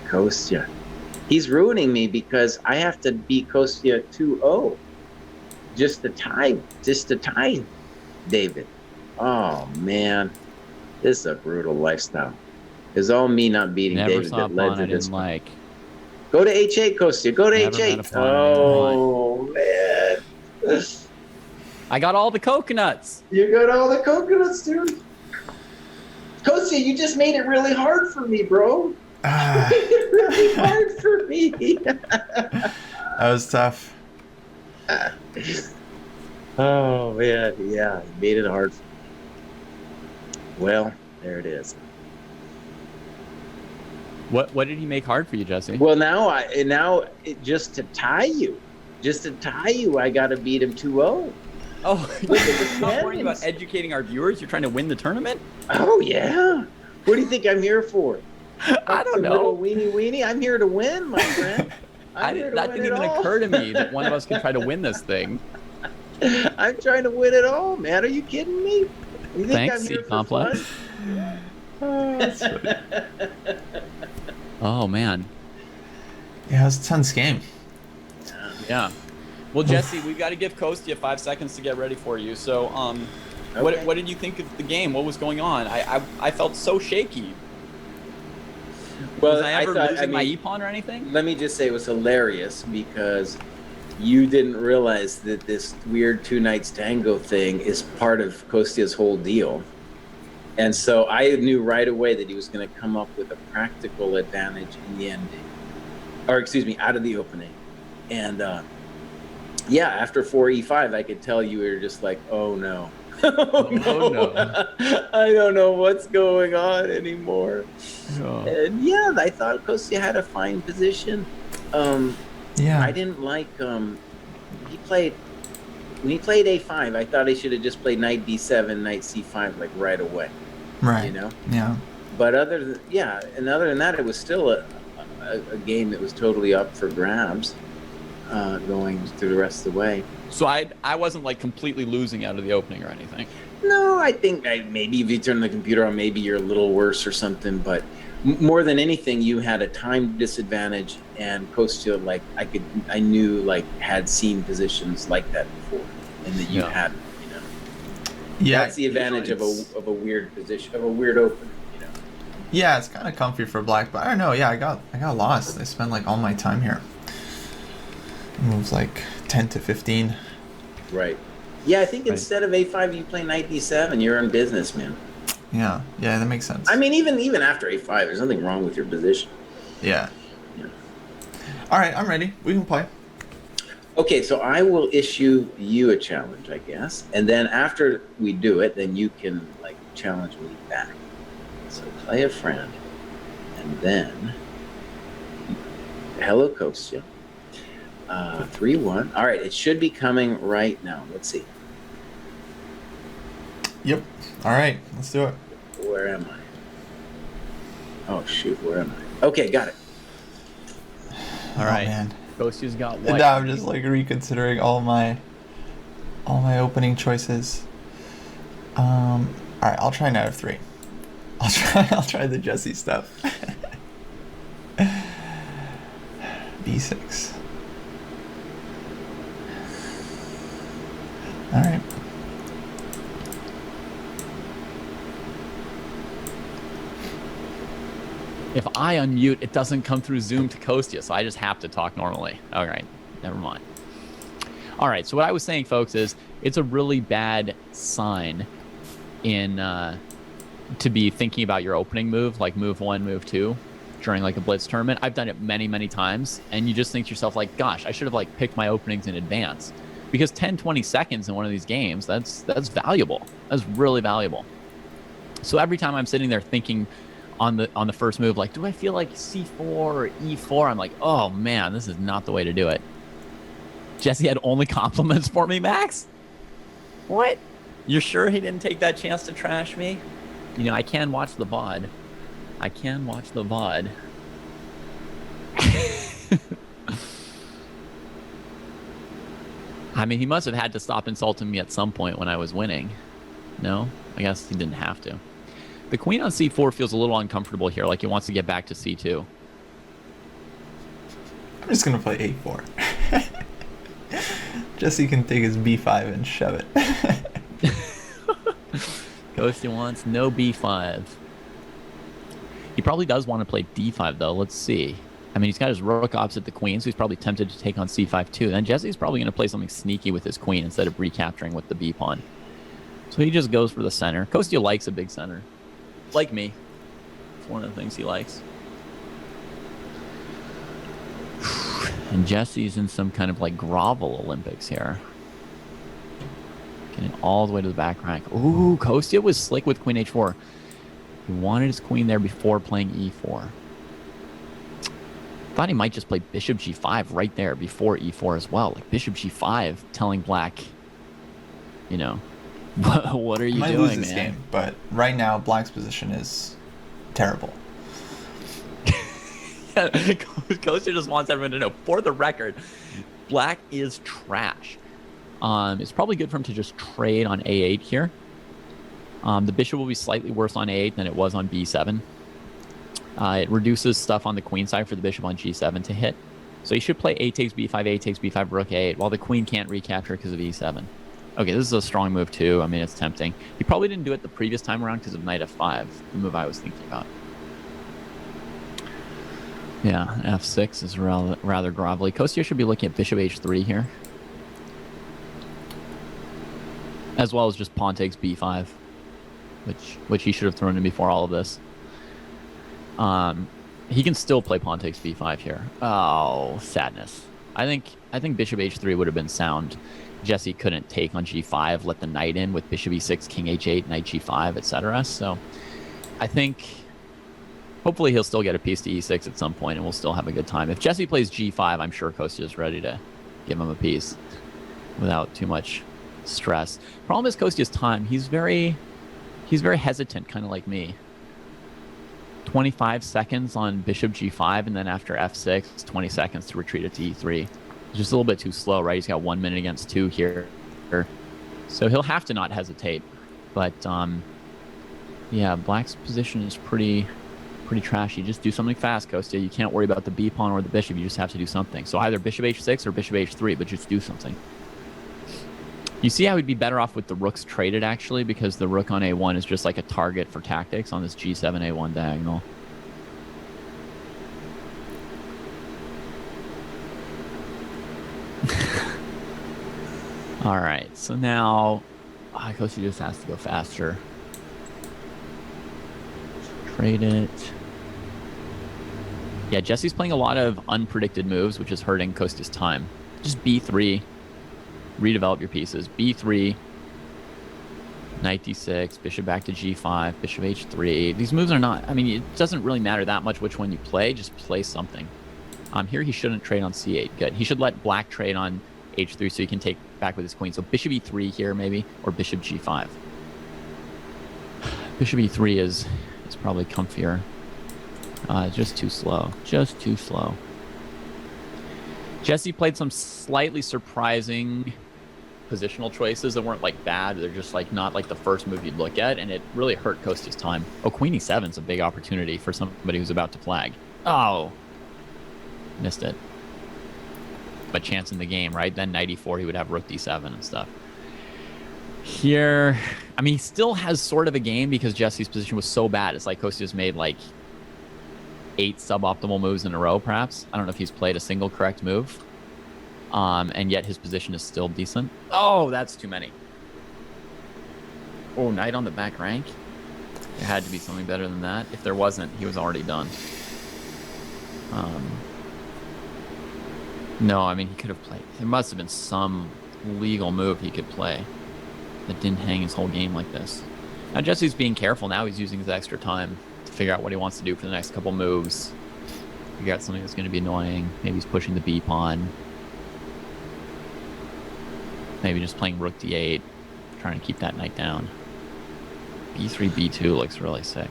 Kostya. He's ruining me because I have to beat Kostya 2-0. Just to tie David. Oh, man. This is a brutal lifestyle. It's all me not beating David that led to this. Go to H8, Kostya. Go to H8. Oh, man.
I got all the coconuts.
You got all the coconuts, dude. Kostya, you just made it really hard for me, bro. You made it really hard for me.
That was tough.
Oh, man. Yeah, you made it hard for me. Well, there it is.
What did he make hard for you, Jesse?
Well, just to tie you, I got to beat him 2-0.
Oh, you're not worrying about educating our viewers? You're trying to win the tournament?
Oh, yeah. What do you think I'm here for?
I don't know.
Little weenie. I'm here to win, my friend.
That didn't even occur to me that one of us could try to win this thing.
I'm trying to win it all, man. Are you kidding me? You think
Thanks,
I'm here for
complex.
fun?
Oh, man.
Yeah, it was a tense game.
Yeah. Well, Jesse, we've got to give Kostya 5 seconds to get ready for you. So,
Okay.
what did you think of the game? What was going on? I felt so shaky.
Well,
was I ever losing my e-pawn or anything?
Let me just say it was hilarious because you didn't realize that this weird two knights tango thing is part of Kostya's whole deal. And so I knew right away that he was going to come up with a practical advantage in the ending. Or excuse me, out of the opening. And yeah, after 4e5, I could tell you were just like, oh no. Oh no. I don't know what's going on anymore.
Oh.
And yeah, I thought Kostya had a fine position.
Yeah.
I didn't like when he played a5, I thought he should have just played knight d7, knight c5 like right away.
Right.
You know?
Yeah.
But other than that, it was still a game that was totally up for grabs going through the rest of the way.
So I wasn't like completely losing out of the opening or anything.
No, I think maybe if you turn the computer on, maybe you're a little worse or something. But more than anything, you had a time disadvantage and Kostya, like I knew like had seen positions like that before, and that you hadn't. You know, that's the advantage of a weird position, of a weird opening. You know.
Yeah, it's kind of comfy for black, but I don't know. Yeah, I got lost. I spent like all my time here. Moves like 10 to 15.
Right. Yeah, I think instead of a5, you play knight d7. You're in business, man.
Yeah, that makes sense.
I mean, even after a5, there's nothing wrong with your position.
Yeah. All right, I'm ready. We can play.
Okay, so I will issue you a challenge, I guess, and then after we do it, then you can like challenge me back. So play a friend, and then hello, Kostya. 3-1. All right, it should be coming right now. Let's see.
Yep. All right, let's do it.
Where am I? Oh shoot, where am I? Okay, got it.
All right.
Man.
Kostya's got white.
Now I'm just like reconsidering all my opening choices. All right, I'll try knight f3. I'll try the Jesse stuff. b6. All right.
If I unmute, it doesn't come through Zoom to Kostya, so I just have to talk normally. All right, never mind. All right, so what I was saying, folks, is it's a really bad sign in to be thinking about your opening move, like move 1, move 2, during like a blitz tournament. I've done it many, many times, and you just think to yourself, like, gosh, I should have like picked my openings in advance. Because 10, 20 seconds in one of these games, that's valuable. That's really valuable. So every time I'm sitting there thinking on the first move, like, do I feel like c4 or e4? I'm like, oh man, this is not the way to do it. Jesse had only compliments for me, Max? What? You're sure he didn't take that chance to trash me? You know, I can watch the VOD. I can watch the VOD. I mean, he must have had to stop insulting me at some point when I was winning. No? I guess he didn't have to. The queen on c4 feels a little uncomfortable here, like he wants to get back to c2.
I'm just going to play a4. Jesse can take his b5 and shove it.
Kostya wants no b5. He probably does want to play d5, though. Let's see. I mean, he's got his rook opposite the queen, so he's probably tempted to take on c5 too. Then Jesse's probably going to play something sneaky with his queen instead of recapturing with the b pawn. So he just goes for the center. Kostya likes a big center. Like me. It's one of the things he likes. And Jesse's in some kind of like grovel Olympics here. Getting all the way to the back rack. Ooh, Kostya was slick with queen h4. He wanted his queen there before playing e4. Thought he might just play bishop g5 right there before e4 as well. Like bishop g5 telling black, you know, what are you doing,
lose this
man?
game, but right now black's position is terrible.
Kostya just wants everyone to know, for the record, black is trash. It's probably good for him to just trade on a8 here. The bishop will be slightly worse on a8 than it was on b7. It reduces stuff on the queen side for the bishop on g7 to hit. So you should play a takes b5, a takes b5, rook a8, while the queen can't recapture because of e7. Okay, this is a strong move too. I mean, it's tempting. He probably didn't do it the previous time around because of knight f5, the move I was thinking about. Yeah, f6 is rather grovelly. Kostya should be looking at bishop h3 here. As well as just pawn takes b5, which he should have thrown in before all of this. He can still play pawn takes b5 here. Oh, sadness. I think bishop h3 would have been sound. Jesse couldn't take on g5, let the knight in with bishop e6, king h8, knight g5, etc. So I think hopefully he'll still get a piece to e6 at some point and we'll still have a good time. If Jesse plays g5, I'm sure Kostya is ready to give him a piece without too much stress. Problem is Kostya's time. He's very hesitant, kind of like me. 25 seconds on bishop g5, and then after f6, it's 20 seconds to retreat it to e3. It's just a little bit too slow, right? He's got 1 minute against 2 here. So he'll have to not hesitate. But, yeah, black's position is pretty Pretty trashy. Just do something fast, Kostya. You can't worry about the b pawn or the bishop. You just have to do something. So either bishop h6 or bishop h3, but just do something. You see how he'd be better off with the rooks traded, actually, because the rook on a1 is just like a target for tactics on this g7 a1 diagonal. All right, so now Kostya just has to go faster. Trade it. Yeah, Jesse's playing a lot of unpredicted moves, which is hurting Kostya's time. Just b3. Redevelop your pieces. b3, knight d6, bishop back to g5, bishop h3. These moves are not, I mean, it doesn't really matter that much which one you play, just play something. Here he shouldn't trade on c8. Good. He should let black trade on h3 so he can take back with his queen. So bishop e3 here maybe, or bishop g5. Bishop e3 is probably comfier. Just too slow. Just too slow. Jesse played some slightly surprising positional choices that weren't like bad. They're just like not like the first move you'd look at, and it really hurt Kostya's time. Oh, queen e7 is a big opportunity for somebody who's about to flag. Oh, missed it. But chance in the game, right? Then knight e4, he would have rook d7 and stuff. Here, I mean, he still has sort of a game because Jesse's position was so bad. It's like Kostya's made like 8 suboptimal moves in a row, perhaps. I don't know if he's played a single correct move. And yet his position is still decent. Oh, that's too many. Oh, knight on the back rank. There had to be something better than that. If there wasn't, he was already done. No, I mean, he could have played. There must have been some legal move he could play that didn't hang his whole game like this. Now Jesse's being careful. Now he's using his extra time to figure out what he wants to do for the next couple moves. Figure out something that's going to be annoying. Maybe he's pushing the b pawn. Maybe just playing rook d8, trying to keep that knight down. b3, b2 looks really sick.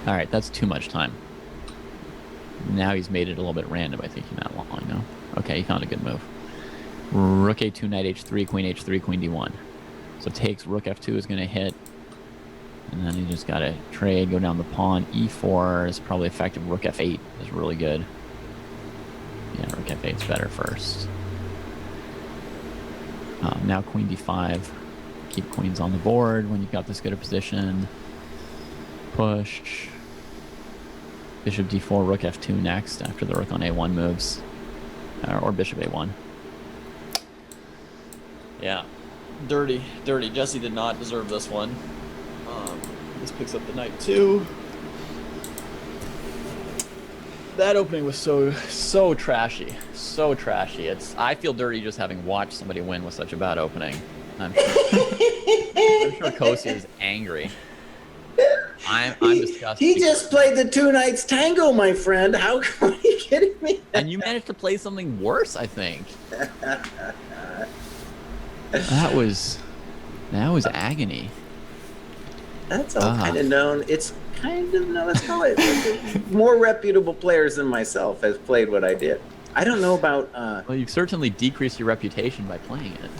All right, that's too much time. Now he's made it a little bit random by thinking that long, no? Okay, he found a good move. Rook a2, knight h3, queen h3, queen d1. So takes, rook f2 is going to hit. And then he just got to trade, go down the pawn. e4 is probably effective. Rook f8 is really good. Yeah, rook f8 is better first. Now queen d5. Keep queens on the board when you've got this good a position. Push. Bishop d4, rook f2 next after the rook on a1 moves. Or bishop a1. Yeah. Dirty. Dirty. Jesse did not deserve this one. This picks up the knight too. That opening was so trashy. So trashy. I feel dirty just having watched somebody win with such a bad opening. I'm sure Kostya is angry. I'm disgusted.
He just played the 2 knights tango, my friend. How are you kidding me?
And you managed to play something worse, I think. That was agony.
That's all kind of known. It's kind of known. Let's call it. More reputable players than myself has played what I did. I don't know about.
Well, you've certainly decreased your reputation by playing it.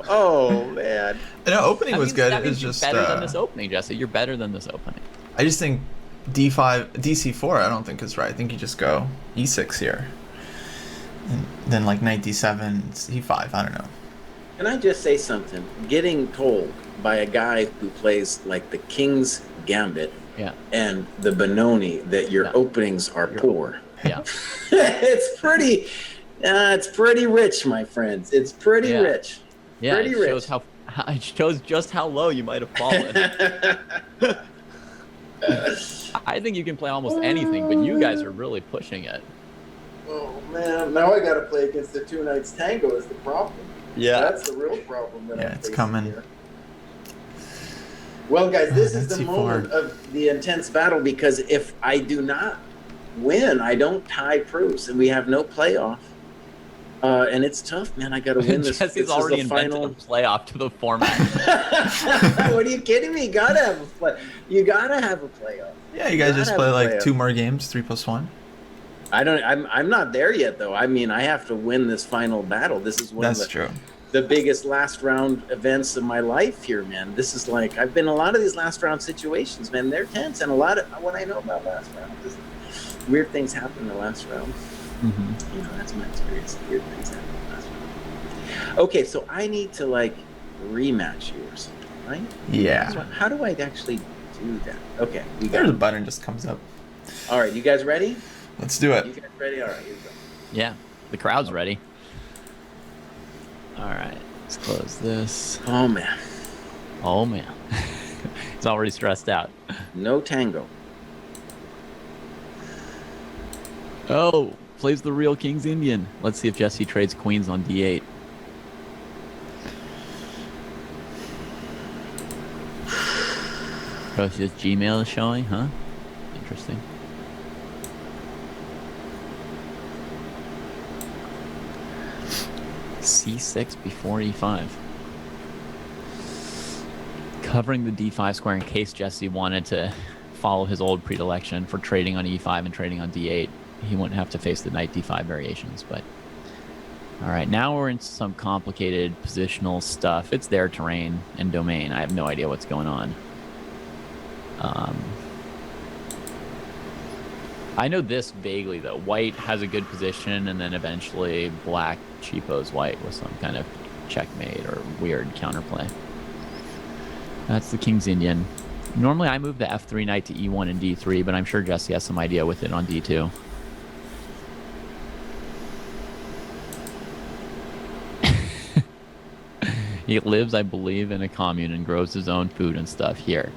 oh, man.
No, opening was good.
That
It was
means you're
just
better than this opening, Jesse. You're better than this opening.
I just think d5, dc4. I don't think is right. I think you just go e6 here, and then like knight d7, e5. I don't know.
Can I just say something? Getting told by a guy who plays like the King's Gambit and the Benoni that your openings are poor.
Yeah.
It's pretty rich, my friends. It's pretty rich.
Yeah,
pretty
it
rich.
Shows just how low you might have fallen. I think you can play almost anything, but you guys are really pushing it.
Oh man, now I gotta play against the 2 knights tango is the problem.
Yeah.
That's the real problem that I'm
it's
facing
coming.
here. Well, guys, this is the
C4.
moment of the intense battle because if I do not win, I don't tie proofs, and we have no playoff. And it's tough, man. I got to win this.
Jesse's already invented a playoff to the format.
What are you kidding me? You gotta have a play. You gotta have a playoff.
Yeah, you guys just play like 2 more games, 3+1.
I'm not there yet, though. I mean, I have to win this final battle. This is one
That's
of the
true.
the biggest last round events of my life here, man. This is like, I've been in a lot of these last round situations, man. They're tense, and a lot of what I know about last rounds is weird things happen in the last round.
Mm-hmm.
You know, that's my experience. Weird things happen in the last round. Okay, so I need to like rematch you or something, right?
Yeah.
So how do I actually do that? Okay, we got
There's a
it.
button just comes up.
All right, you guys ready?
Let's do
You
it.
guys ready? All right, here we go.
Yeah, the crowd's ready. All right, let's close this.
Oh man,
Oh man, he's already stressed out.
no tango.
Oh, plays the real King's Indian. Let's see if Jesse trades queens on d8. Oh, his Gmail is showing, huh? Interesting. C6 before e5. Covering the d5 square in case Jesse wanted to follow his old predilection for trading on e5 and trading on d8. He wouldn't have to face the knight d5 variations, but... Alright, now we're into some complicated positional stuff. It's their terrain and domain. I have no idea what's going on. I know this vaguely, though. White has a good position, and then eventually black cheapos white with some kind of checkmate or weird counterplay. That's the King's Indian. Normally, I move the f3 knight to e1 and d3, but I'm sure Jesse has some idea with it on d2. He lives, I believe, in a commune and grows his own food and stuff here.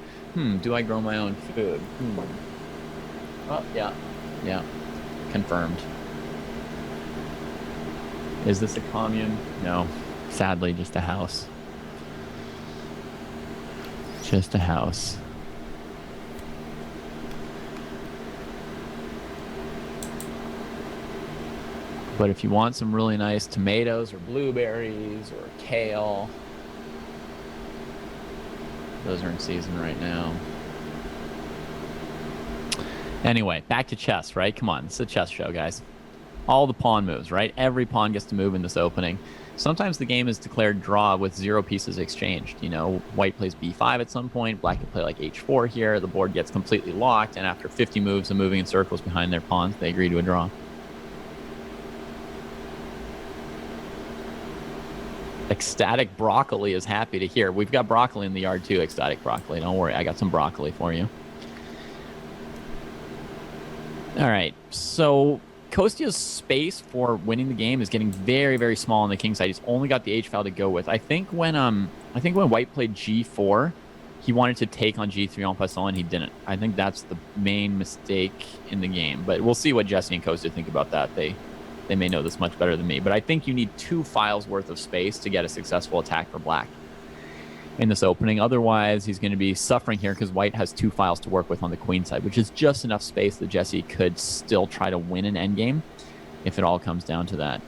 Do I grow my own food? Oh, yeah. Yeah. Confirmed. Is this a commune? No. Sadly, just a house. Just a house. But if you want some really nice tomatoes or blueberries or kale, those are in season right now. Anyway, back to chess, right? Come on, it's a chess show, guys. All the pawn moves, right? Every pawn gets to move in this opening. Sometimes the game is declared draw with 0 pieces exchanged. You know, white plays b5 at some point, black could play like h4 here, the board gets completely locked, and after 50 moves of moving in circles behind their pawns, they agree to a draw. Ecstatic Broccoli is happy to hear. We've got broccoli in the yard too, Ecstatic Broccoli. Don't worry, I got some broccoli for you. All right, so Kostya's space for winning the game is getting very, very small on the king side. He's only got the h file to go with. I think when white played g4, he wanted to take on g3 en passant, and he didn't. I think that's the main mistake in the game. But we'll see what Jesse and Kostya think about that. They may know this much better than me. But I think you need 2 files worth of space to get a successful attack for black in this opening. Otherwise, he's going to be suffering here because white has 2 files to work with on the queen side, which is just enough space that Jesse could still try to win an endgame if it all comes down to that.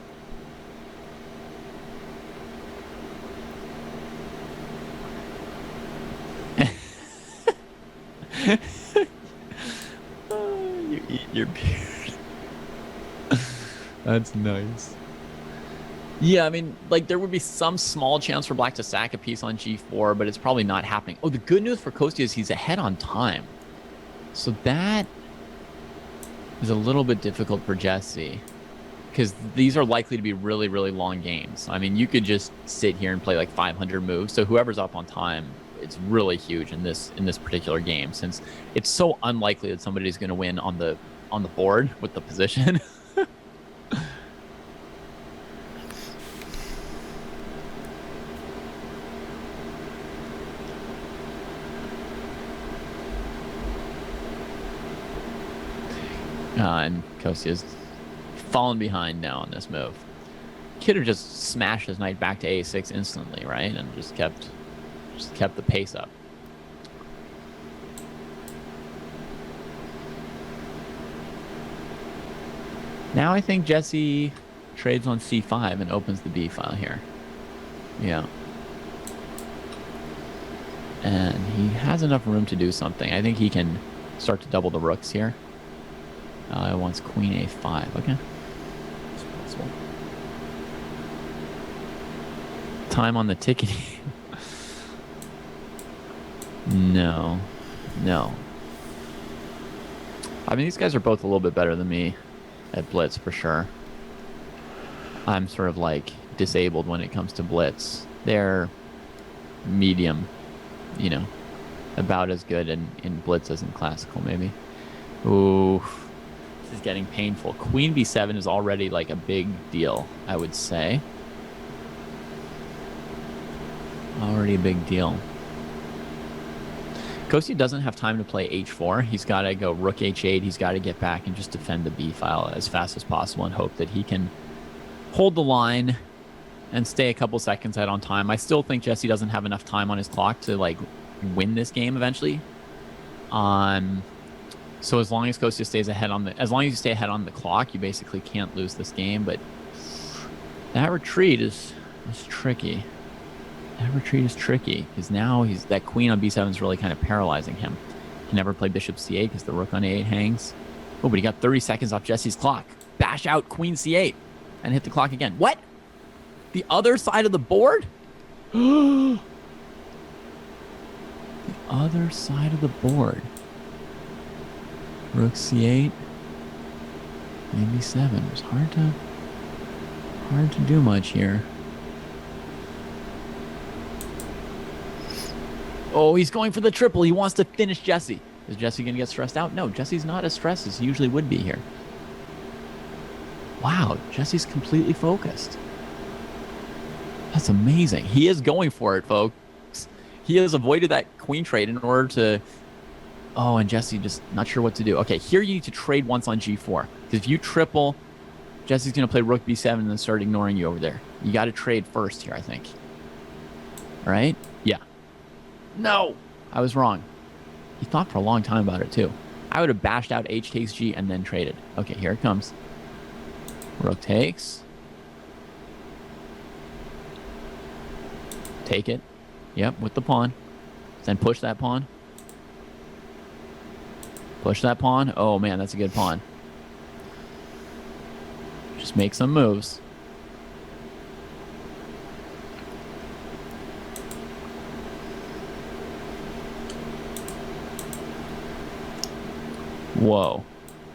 You eat your beard. That's nice. Yeah, I mean, like, there would be some small chance for black to sack a piece on g4, but it's probably not happening. Oh, the good news for Kostya is he's ahead on time. So that is a little bit difficult for Jesse, because these are likely to be really, really long games. I mean, you could just sit here and play like 500 moves. So whoever's up on time, it's really huge in this particular game, since it's so unlikely that somebody's going to win on the board with the position. And Kostya's fallen behind now on this move. Could have just smashed his knight back to a6 instantly, right? And just kept the pace up. Now I think Jesse trades on c5 and opens the b file here. Yeah. And he has enough room to do something. I think he can start to double the rooks here. He wants queen a5. Okay. That's possible. Time on the ticket. No. I mean, these guys are both a little bit better than me at blitz for sure. I'm sort of like disabled when it comes to blitz. They're medium, about as good in blitz as in classical maybe. Ooh, this is getting painful. Queen b7 is already like a big deal, I would say. Already a big deal. Kostya doesn't have time to play h4. He's got to go rook h8. He's got to get back and just defend the b file as fast as possible and hope that he can hold the line and stay a couple seconds ahead on time. I still think Jesse doesn't have enough time on his clock to like win this game eventually. So as long as Kostya stays ahead as long as you stay ahead on the clock, you basically can't lose this game. But that retreat is tricky. That retreat is tricky because now that queen on b7 is really kind of paralyzing him. He never played bishop c8 because the rook on a8 hangs. Oh, but he got 30 seconds off Jesse's clock. Bash out queen c8 and hit the clock again. What? The other side of the board? The other side of the board. Rook c8. Maybe b7. It's hard to do much here. Oh, he's going for the triple. He wants to finish Jesse. Is Jesse going to get stressed out? No, Jesse's not as stressed as he usually would be here. Wow, Jesse's completely focused. That's amazing. He is going for it, folks. He has avoided that queen trade in order to... Oh, and Jesse just not sure what to do. Okay, here you need to trade once on g4. Because if you triple, Jesse's going to play rook b7 and then start ignoring you over there. You got to trade first here, I think. All right? Yeah. No, I was wrong. He thought for a long time about it too. I would have bashed out h takes g and then traded. Okay, here it comes. Rook takes. Take it. Yep, with the pawn. Then push that pawn. Push that pawn. Oh man, that's a good pawn. Just make some moves. Whoa.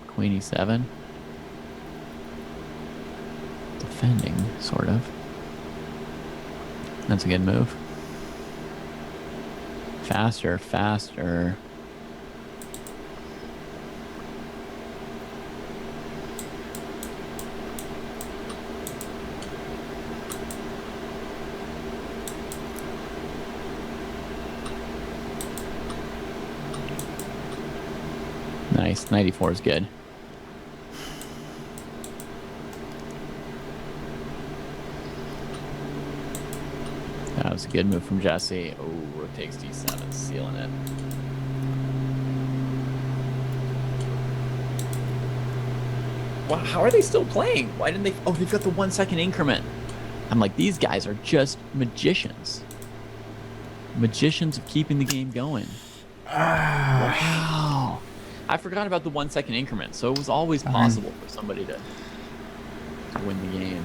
Queen e7. Defending, sort of. That's a good move. Faster. Nice. 94 is good. That was a good move from Jesse. Oh, rook takes d7, sealing it. Wow, how are they still playing? Why didn't they? Oh, they've got the 1 second increment. I'm like, these guys are just magicians. Magicians of keeping the game going. Wow. I forgot about the 1 second increment, so it was always possible for somebody to win the game.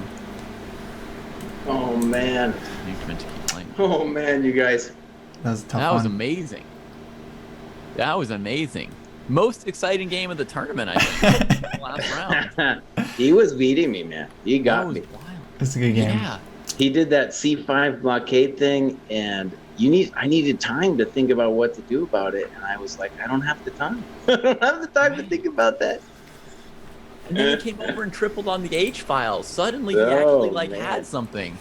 Oh man.
Increment to keep playing.
Oh man, you guys.
That was a tough
That
one.
was amazing. That was amazing. Most exciting game of the tournament, I think. Last round.
He was beating me, man. He got me.
Wild.
It's a good game.
Yeah.
He did that c5 blockade thing, and I needed time to think about what to do about it, and I was like, I don't have the time. I don't have the time to think about that.
And then he came over and tripled on the H file. Suddenly, he actually
man.
had something.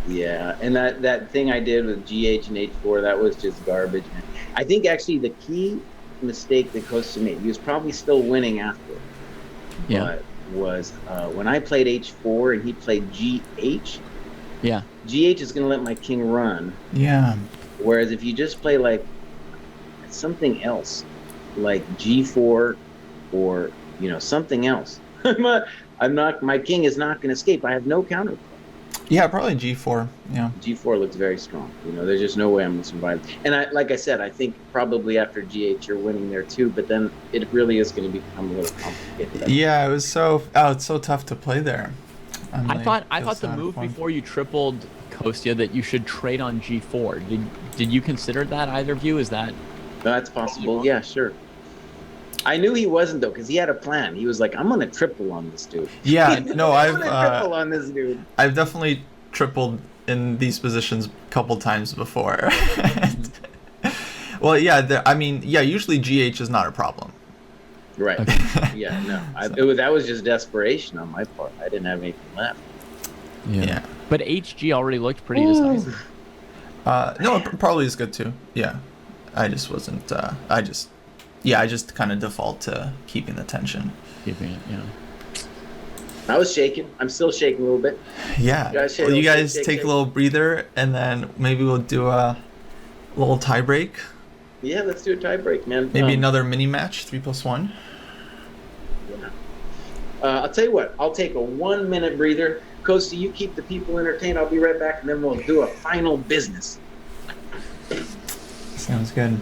Yeah, and that thing I did with GH and H4, that was just garbage, man. I think actually the key mistake that Kostya made, he was probably still winning after,
Yeah.
but was when I played H4 and he played GH.
Yeah.
GH is going to let my king run.
Yeah.
Whereas if you just play like something else, like G4 or something else, my king is not going to escape. I have no counter.
Yeah, probably G4. Yeah.
G4 looks very strong. There's just no way I'm going to survive. And like I said, I think probably after GH you're winning there too, but then it really is going to become a little complicated.
Yeah, it's so tough to play there.
I thought the move before you tripled Kostya, that you should trade on G4. Did you consider that, either of you? Is that...
That's possible. Yeah, sure. I knew he wasn't, though, because he had a plan. He was like, I'm going to triple on this dude.
Yeah, no,
I'm going to triple on this dude.
I've definitely tripled in these positions a couple times before. Well, yeah, I mean, yeah, usually GH is not a problem.
Right.
Okay.
Yeah, no. That was just desperation on my part. I didn't have anything left.
Yeah.
But HG already looked pretty decisive.
No, it probably is good too. Yeah. I just wasn't, I just kind of default to keeping the tension.
Keeping it, yeah.
I was shaking. I'm still shaking a little bit.
Yeah. Well, you guys take a little breather, and then maybe we'll do a little tie break.
Yeah, let's do a tie break, man.
Maybe another mini match, 3+1.
Yeah. I'll tell you what. I'll take a 1 minute breather. Kostya, you keep the people entertained. I'll be right back, and then we'll do a final business.
Sounds good.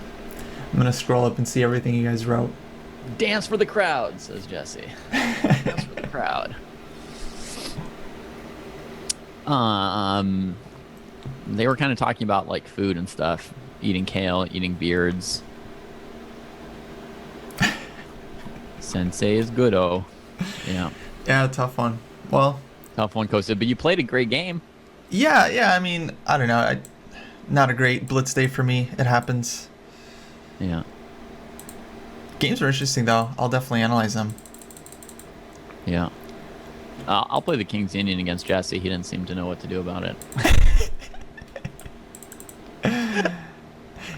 I'm gonna scroll up and see everything you guys wrote.
Dance for the crowd, says Jesse. Dance for the crowd. They were kind of talking about like food and stuff, eating kale, eating beards. Sensei is good-o. Yeah.
Yeah, tough one. Well,
Tough one, Kostya, but you played a great game.
yeah. I mean, I don't know. Not a great blitz day for me. It happens.
Yeah.
Games are interesting though. I'll definitely analyze them.
Yeah. I'll play the King's Indian against Jesse. He didn't seem to know what to do about it.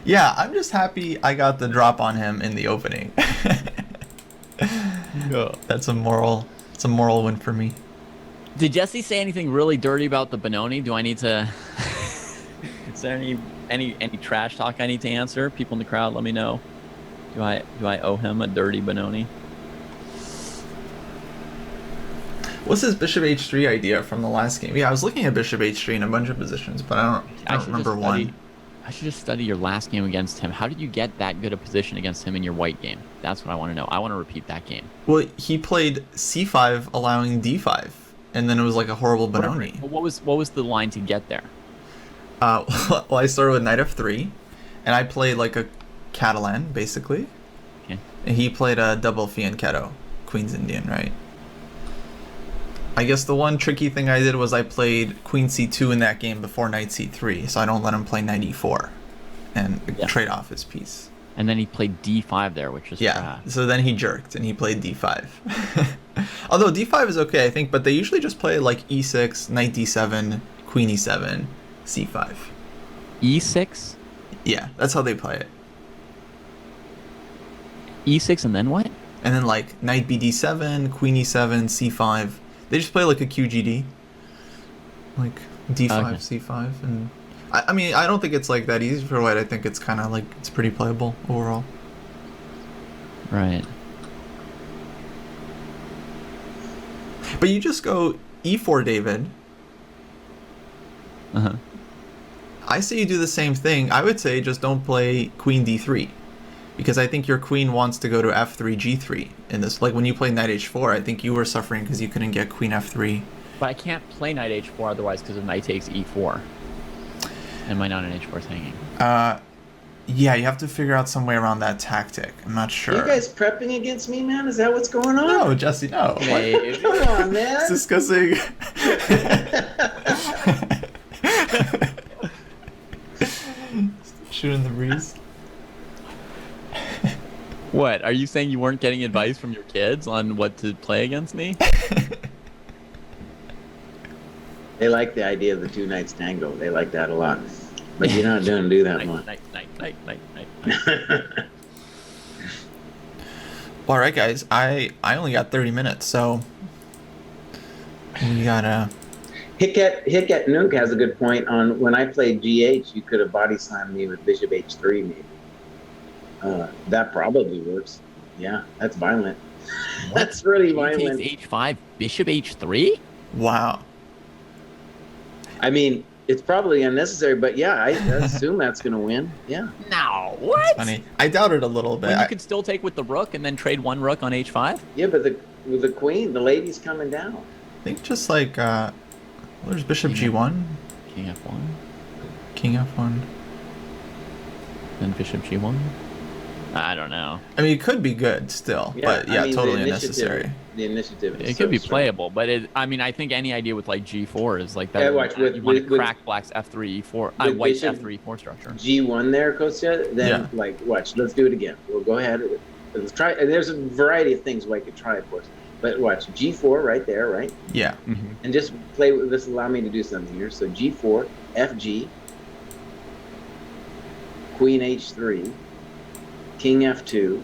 Yeah, I'm just happy I got the drop on him in the opening.
Yeah.
It's a moral win for me.
Did Jesse say anything really dirty about the Benoni? Do I need to... Is there any trash talk I need to answer? People in the crowd, let me know. Do I owe him a dirty Benoni?
What's his bishop h3 idea from the last game? Yeah, I was looking at bishop h3 in a bunch of positions, but I don't remember one.
I should just study your last game against him. How did you get that good a position against him in your white game? That's what I want to know. I want to repeat that game.
Well, he played c5 allowing d5, and then it was like a horrible Benoni.
What was the line to get there?
Well, I started with knight f3, and I played like a Catalan, basically.
Okay.
And he played a double fianchetto, Queen's Indian, right? I guess the one tricky thing I did was I played queen c2 in that game before knight c3, so I don't let him play knight e4 and trade off his piece.
And then he played d5 there, which is bad.
So then he jerked and he played d5. Although d5 is okay, I think, but they usually just play like e6, knight d7, queen e7, c5.
e6?
Yeah, that's how they play it.
e6 and then what?
And then like knight bd7, queen e7, c5. They just play like a QGD, like d5,
Okay.
c5, and I mean I don't think it's like that easy for white. I think it's kind of like it's pretty playable overall.
Right.
But you just go e4, David.
Uh-huh.
I say you do the same thing. I would say just don't play queen d3, because I think your queen wants to go to f3, g3 in this. Like when you play knight h4, I think you were suffering because you couldn't get queen f3.
But I can't play knight h4 otherwise because of knight takes e4. And my knight on h4 is hanging.
Yeah, you have to figure out some way around that tactic. I'm not sure.
Are you guys prepping against me, man? Is that what's going on?
No, Jesse, no.
Hey,
Come on, man.
It's discussing. Shooting the breeze.
what? Are you saying you weren't getting advice from your kids on what to play against me?
They like the idea of the two knights tango. They like that a lot. But you're not going to do that much.
Night.
All right, guys. I only got 30 minutes, so we gotta.
Hicket Nuke has a good point on when I played GH, you could have body slammed me with bishop h3 maybe. That probably works. Yeah, that's violent. That's really violent.
Takes h5, bishop h3?
Wow.
I mean, it's probably unnecessary, but yeah, I assume that's going to win. Yeah.
No, what?
Funny. I doubt it a little bit.
When you could still take with the rook and then trade one rook on h5?
Yeah, but with the queen, the lady's coming down.
I think just like there's bishop g1,
King F1.
King F1.
Then Bishop G1. I don't know.
I mean, it could be good still, but yeah, totally unnecessary.
The initiative.
It could be playable, but I mean, I think any idea with like G4 is like that.
Yeah, watch,
you want to crack Black's F3 E4, White's F3 E4 structure.
G1 there, Kostya. Then like, watch. Let's do it again. We'll go ahead. Let's try. And there's a variety of things White could try, of course. But watch G4 right there, right?
Yeah.
Mm-hmm.
And just play with this. Allow me to do something here. So G4, FG, Queen H3, King F2,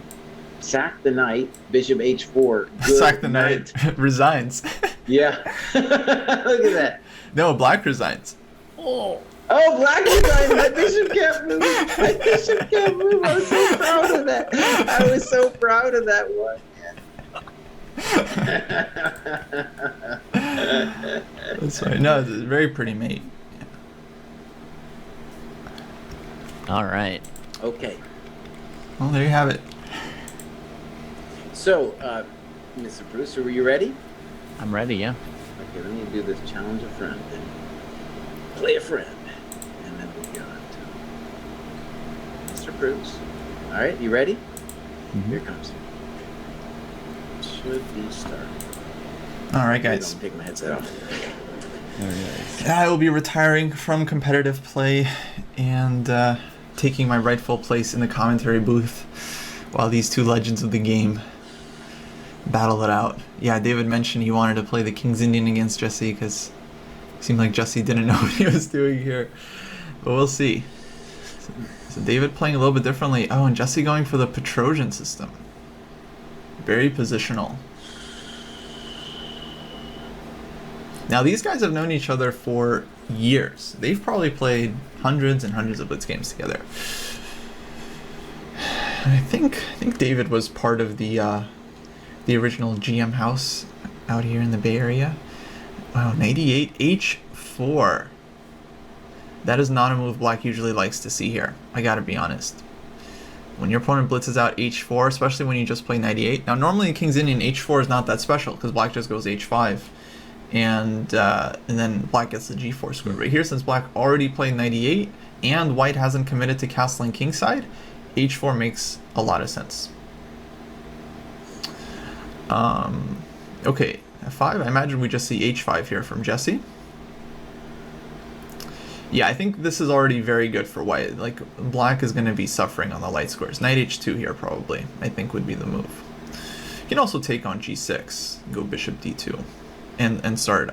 sack the knight, Bishop H4. Good
sack the knight. Resigns.
Yeah. Look at that.
No, Black resigns.
Oh, Black resigns. My bishop can't move. My bishop can't move. I was so proud of that. I was so proud of that one.
That's right. No, it's a very pretty mate.
All right.
Okay.
Well, there you have it.
So, Mr. Bruce, are you ready?
I'm ready, yeah.
Okay, let me do this challenge a friend. Then play a friend. And then we got Mr. Bruce. All right, you ready?
Mm-hmm.
Here it comes. Should be starting.
All right, guys.
Don't take my headset off.
I will be retiring from competitive play and taking my rightful place in the commentary booth while these two legends of the game battle it out. Yeah, David mentioned he wanted to play the King's Indian against Jesse because it seemed like Jesse didn't know what he was doing here. But we'll see. So David playing a little bit differently. Oh, and Jesse going for the Petrosian system. Very positional. Now, these guys have known each other for years. They've probably played hundreds and hundreds of blitz games together. And I think David was part of the original GM house out here in the Bay Area. Wow, 98 H4. That is not a move Black usually likes to see here. I gotta be honest. When your opponent blitzes out H4, especially when you just play 98. Now, normally in King's Indian, H4 is not that special because Black just goes H5. And then Black gets the G4 square. But here, since Black already played 98 and White hasn't committed to castling kingside, H4 makes a lot of sense. Okay, F5. I imagine we just see H5 here from Jesse. Yeah, I think this is already very good for White. Like, Black is going to be suffering on the light squares. Knight H2 here probably, I think, would be the move. You can also take on G6, go Bishop D2. And start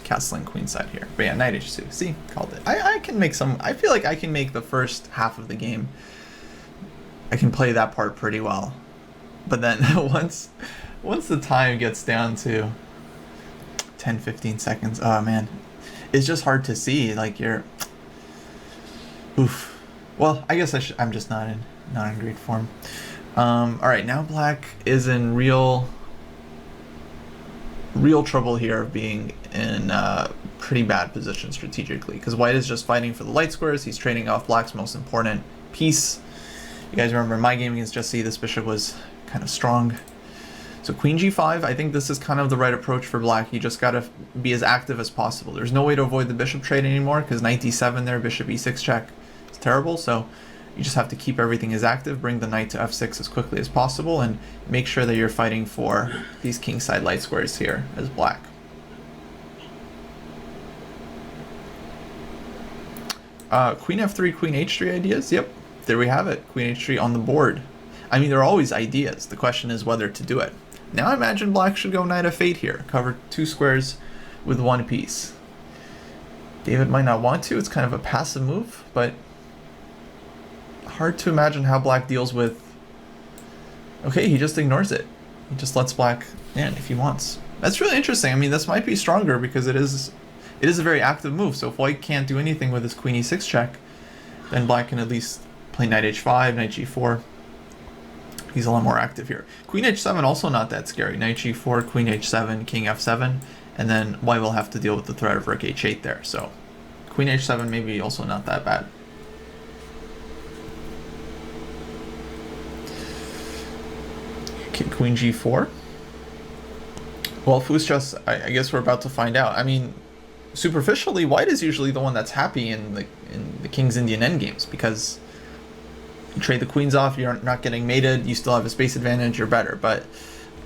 castling queenside here. But yeah, Knight H2. See, called it. I can make some. I feel like I can make the first half of the game. I can play that part pretty well. But then once the time gets down to 10-15 seconds, oh man, it's just hard to see. Like you're, oof. Well, I guess I'm just not in great form. All right, now Black is in real trouble here of being in a pretty bad position strategically because White is just fighting for the light squares. He's trading off Black's most important piece. You guys remember in my game against Jesse, this bishop was kind of strong. So Queen G5, I think this is kind of the right approach for Black. You just got to be as active as possible. There's no way to avoid the bishop trade anymore because Knight D7 there, Bishop E6 check is terrible. So you just have to keep everything as active, bring the knight to F6 as quickly as possible, and make sure that you're fighting for these kingside light squares here as Black. Queen F3, Queen H3 ideas? Yep, there we have it. Queen H3 on the board. I mean, there are always ideas. The question is whether to do it. Now I imagine Black should go Knight F8 here, cover two squares with one piece. David might not want to. It's kind of a passive move, but hard to imagine how Black deals with. Okay, he just ignores it. He just lets Black in if he wants. That's really interesting. I mean, this might be stronger because it is a very active move. So if White can't do anything with his Queen E6 check, then Black can at least play Knight H5, Knight G4. He's a lot more active here. Queen H7 also not that scary. Knight G4, Queen H7, King F7, and then White will have to deal with the threat of Rook H8 there. So Queen H7 maybe also not that bad. Queen G4. Well, Foos just, I guess we're about to find out. I mean, superficially, white is usually the one that's happy in the King's Indian endgames, because you trade the queens off, you're not getting mated, you still have a space advantage, you're better. But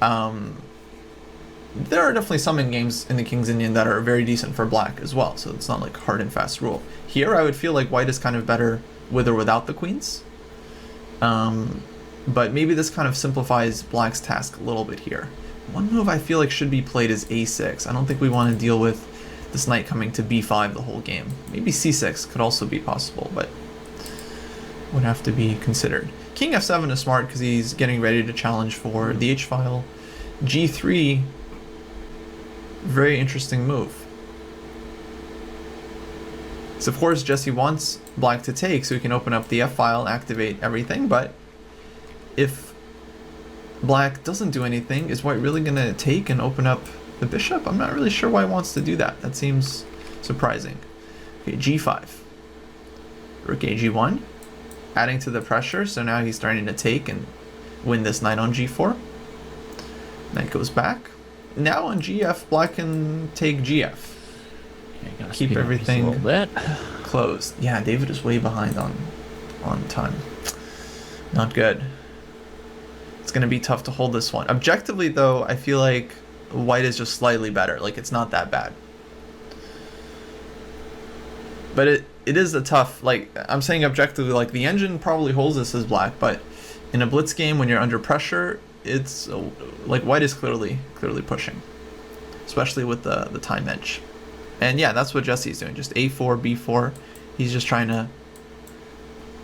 there are definitely some endgames in the King's Indian that are very decent for black as well, so it's not like hard and fast rule. Here I would feel like white is kind of better with or without the queens. But maybe this kind of simplifies black's task a little bit here. One move I feel like should be played is a6. I don't think we want to deal with this knight coming to b5 the whole game. Maybe c6 could also be possible, but would have to be considered. King f7 is smart because he's getting ready to challenge for the h-file. g3, very interesting move. So of course Jesse wants black to take so he can open up the f-file and activate everything, but if black doesn't do anything, is white really going to take and open up the bishop? I'm not really sure why he wants to do that. That seems surprising. Okay, g5. Rook a g1. Adding to the pressure, so now he's starting to take and win this knight on g4. Knight goes back. Now on gf, black can take gf.
Okay,
keep everything
a little bit.
closed. Yeah, David is way behind on time. Not good. It's going to be tough to hold this one. Objectively, though, I feel like white is just slightly better. Like, it's not that bad. But it is a tough, like, I'm saying objectively, like, the engine probably holds this as black, but in a blitz game, when you're under pressure, it's, like, white is clearly pushing. Especially with the time edge. And yeah, that's what Jesse's doing. Just a4, b4. He's just trying to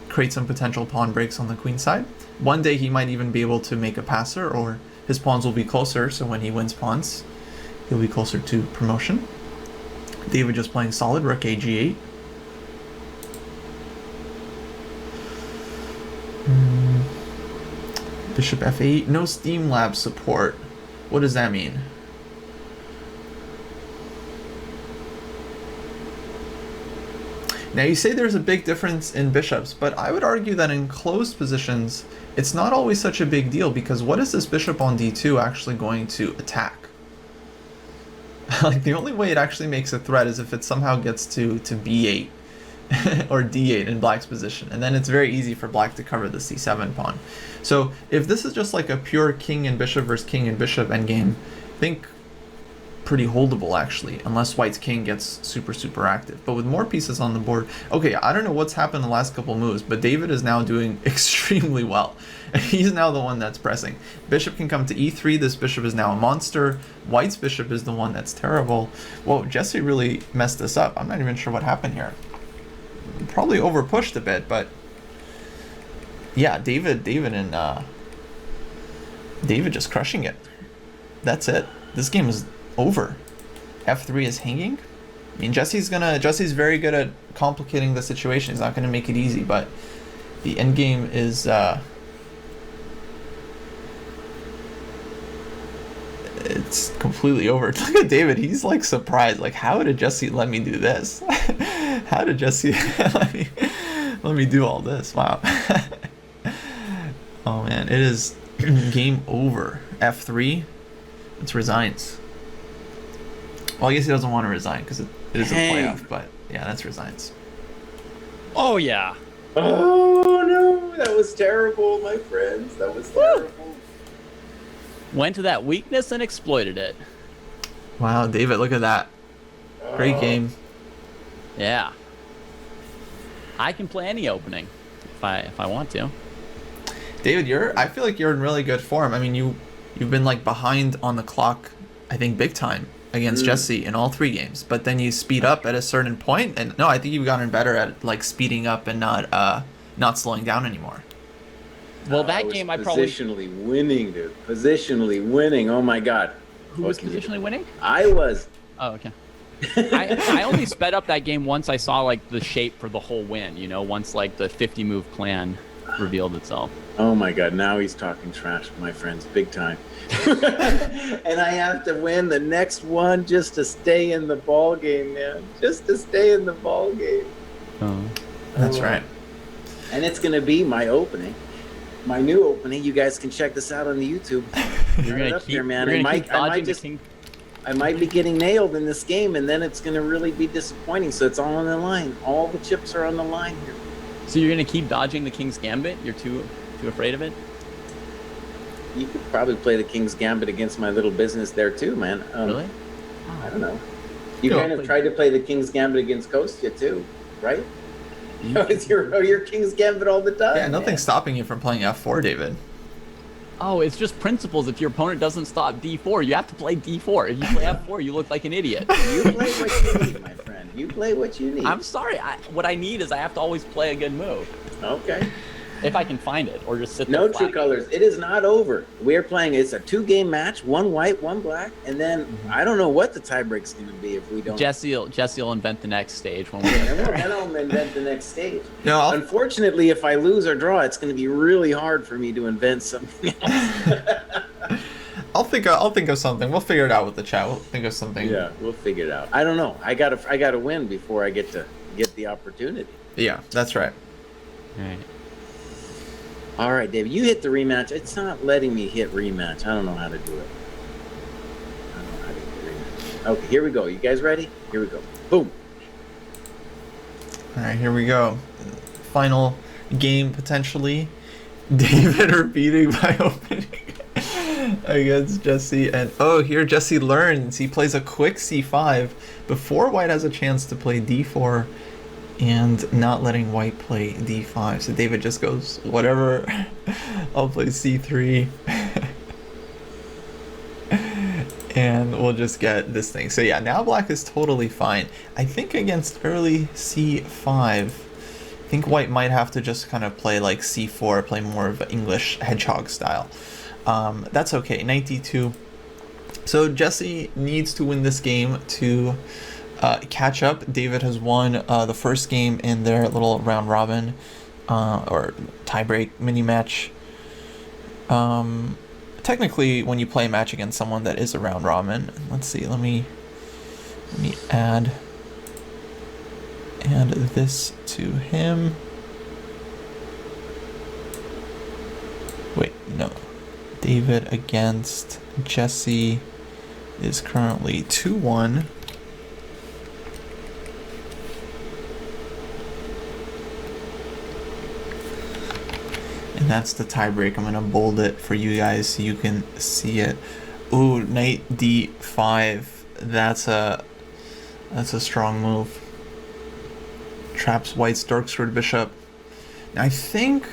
create some potential pawn breaks on the queen side. One day he might even be able to make a passer, or his pawns will be closer, so when he wins pawns, he'll be closer to promotion. David just playing solid, rook a g8. Bishop f8. No Steam Lab support. What does that mean? Now you say there's a big difference in bishops, but I would argue that in closed positions, it's not always such a big deal, because what is this bishop on d2 actually going to attack? Like, the only way it actually makes a threat is if it somehow gets to b8 or d8 in black's position, and then it's very easy for black to cover the c7 pawn. So if this is just like a pure king and bishop versus king and bishop endgame, I think pretty holdable actually, unless white's king gets super active. But with more pieces on the board, okay, I don't know what's happened the last couple moves, but David is now doing extremely well. He's now the one that's pressing. Bishop can come to e3. This bishop is now a monster. White's bishop is the one that's terrible. Whoa, Jesse really messed this up. I'm not even sure what happened here. Probably over pushed a bit, but yeah, David just crushing it. That's it. This game is over. f3 is hanging. I mean, Jesse's very good at complicating the situation. He's not gonna make it easy, but the endgame is it's completely over. Look at David, he's like surprised, like, how did Jesse let me do this? How did Jesse let me do all this? Wow. Oh man, it is game over. f3, it's resigns. Well, I guess he doesn't want to resign because it is a playoff, but yeah, that's resigns.
Oh yeah.
Oh no, that was terrible, my friends. That was terrible.
Went to that weakness and exploited it.
Wow, David, look at that. Great game.
Yeah. I can play any opening if I want to.
David, I feel like you're in really good form. I mean, you've been like behind on the clock, I think big time against Jesse in all 3 games, but then you speed up at a certain point, and no, I think you've gotten better at like speeding up and not slowing down anymore.
Well, that game I probably
positionally winning, dude. Positionally winning. Oh my god.
Who was positionally winning?
I was.
Oh, okay. I only sped up that game once I saw like the shape for the whole win, you know, once like the 50 move plan revealed itself.
Oh my god, now he's talking trash, my friends, big time. And I have to win the next one just to stay in the ball game, man. Just to stay in the ball game.
Oh.
That's right.
And it's gonna be my opening. My new opening. You guys can check this out on the YouTube.
You're gonna
up
keep,
there, man.
You're gonna
I
keep dodging
might just,
the king.
I might be getting nailed in this game, and then it's going to really be disappointing. So it's all on the line. All the chips are on the line here.
So you're gonna keep dodging the King's Gambit? You're too afraid of it?
You could probably play the King's Gambit against my little business there too, man.
Really?
I don't know. You
Yeah,
kind of tried to play the King's Gambit against Kostya too, right? It's your King's Gambit all the time.
Yeah, nothing's stopping you from playing f4, David.
Oh, it's just principles. If your opponent doesn't stop d4, you have to play d4. If you play f4, you look like an idiot.
You play what you need, my friend. You play what you need.
I'm sorry. What I need is I have to always play a good move.
Okay.
If I can find it, or just sit there.
No true
flat.
colors. It is not over. We're playing. It's a 2-game match. 1 white, 1 black, and then I don't know what the tiebreak's going to be if we don't.
Jesse will invent the next stage when we
And
get
we'll,
there.
then I'll invent the next stage.
No,
Unfortunately, if I lose or draw, it's going to be really hard for me to invent something else.
I'll think of something. We'll figure it out with the chat. We'll think of something.
Yeah, we'll figure it out. I don't know. I gotta win before I get the opportunity.
Yeah, that's right.
All right.
All right, David, you hit the rematch. It's not letting me hit rematch. I don't know how to do it. I don't know how to hit rematch. Okay, here we go. You guys ready? Here we go. Boom.
All right, here we go. Final game potentially. David repeating by opening against Jesse, and here Jesse learns. He plays a quick c5 before white has a chance to play d4 and not letting white play d5. So David just goes, whatever, I'll play c3 and we'll just get this thing. So yeah, now black is totally fine. I think against early c5, I think white might have to just kind of play like c4, play more of an English hedgehog style. That's okay. Knight d2. So Jesse needs to win this game to catch up. David has won the first game in their little round robin or tiebreak mini match. Technically, when you play a match against someone that is a round robin, let's see. Let me add this to him. Wait, no. David against Jesse is currently 2-1. And that's the tiebreak. I'm gonna bold it for you guys so you can see it. Ooh, knight d5. That's a strong move. Traps white's dark sword bishop. Now I think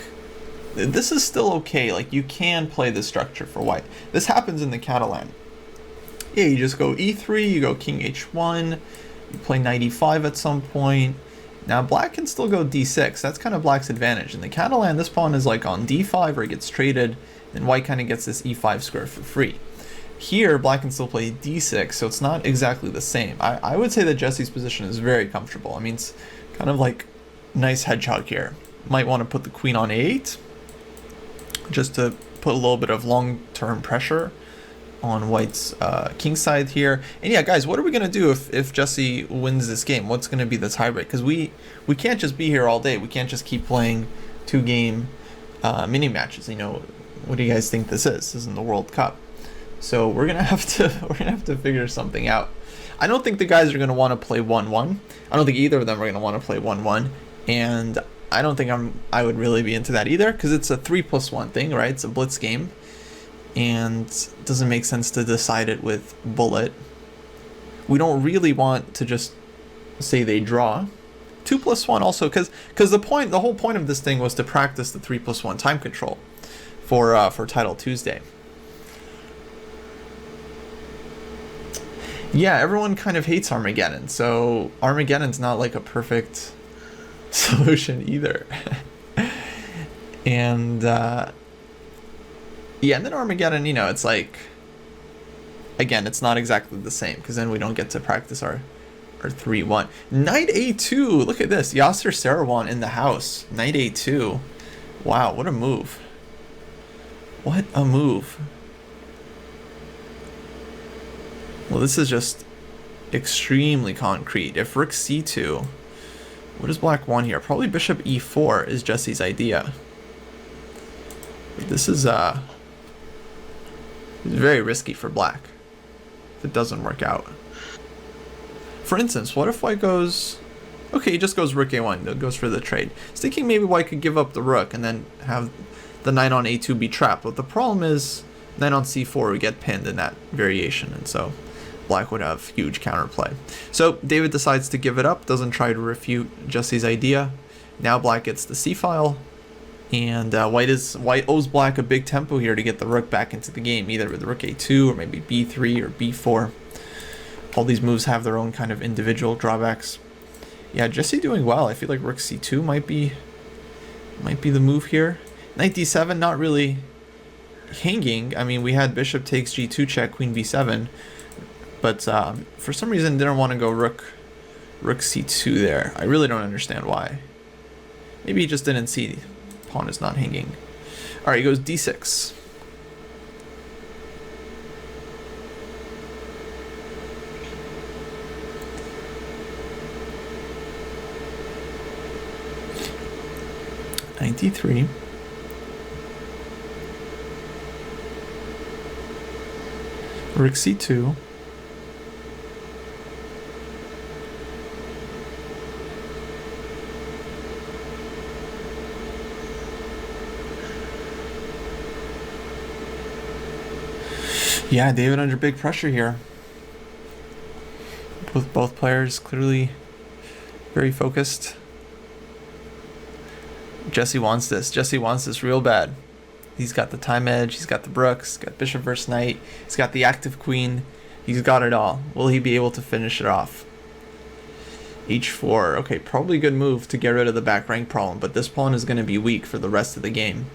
this is still okay. Like, you can play this structure for white. This happens in the Catalan. Yeah, you just go e3, you go king h1, you play knight e5 at some point. Now black can still go d6. That's kind of black's advantage. In the Catalan, this pawn is like on d5 where it gets traded, and white kind of gets this e5 square for free. Here, black can still play d6, so it's not exactly the same. I would say that Jesse's position is very comfortable. I mean, it's kind of like nice hedgehog here. Might want to put the queen on a8, just to put a little bit of long-term pressure on white's king side here. And yeah, guys, what are we gonna do if Jesse wins this game? What's gonna be the tiebreak? Because we can't just be here all day. We can't just keep playing 2-game mini matches. You know, what do you guys think this is? This isn't the World Cup, so we're gonna have to figure something out. I don't think the guys are gonna want to play 1-1. I don't think either of them are gonna want to play 1-1, and I don't think I would really be into that either, because it's a 3+1 thing, right? It's a blitz game, and it doesn't make sense to decide it with bullet. We don't really want to just say they draw. 2+1 also, because the whole point of this thing was to practice the 3+1 time control for Title Tuesday. Yeah, everyone kind of hates Armageddon, so Armageddon's not like a perfect solution either. And yeah, and then Armageddon, you know, it's like, again, it's not exactly the same, because then we don't get to practice our 3-1. Knight a2, look at this, Yasser Sarawan in the house. Knight a2, wow, what a move. What a move. Well, this is just extremely concrete. If rook c2, what does black want here? Probably bishop e4 is Jesse's idea. But this is very risky for black. if it doesn't work out. For instance, what if white goes... Okay, he just goes rook a1, it goes for the trade. I was thinking maybe white could give up the rook and then have the knight on a2 be trapped. But the problem is knight on c4 would get pinned in that variation, and so black would have huge counterplay. So David decides to give it up, doesn't try to refute Jesse's idea. Now black gets the c-file, and white owes black a big tempo here to get the rook back into the game, either with rook a2 or maybe b3 or b4. All these moves have their own kind of individual drawbacks. Yeah, Jesse doing well. I feel like rook c2 might be the move here. Knight d7, not really hanging. I mean, we had bishop takes g2 check, queen b7, but for some reason didn't want to go rook c2 there. I really don't understand why. Maybe he just didn't see pawn is not hanging. All right, he goes d6. Knight d3. Rook c2. Yeah, David under big pressure here. Both players clearly very focused. Jesse wants this. Jesse wants this real bad. He's got the time edge. He's got the brooks. He's got bishop versus knight. He's got the active queen. He's got it all. Will he be able to finish it off? h4. Okay, probably a good move to get rid of the back rank problem, but this pawn is going to be weak for the rest of the game.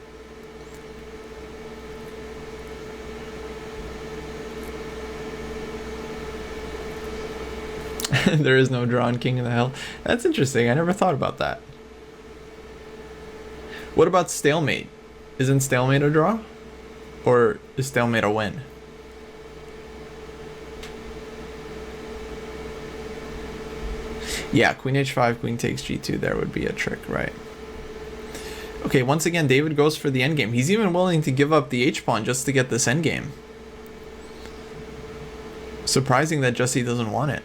There is no drawn king in the hell. That's interesting. I never thought about that. What about stalemate? Isn't stalemate a draw? Or is stalemate a win? Yeah, queen h5, queen takes g2, there would be a trick, right? Okay, once again, David goes for the endgame. He's even willing to give up the h-pawn just to get this endgame. Surprising that Jesse doesn't want it.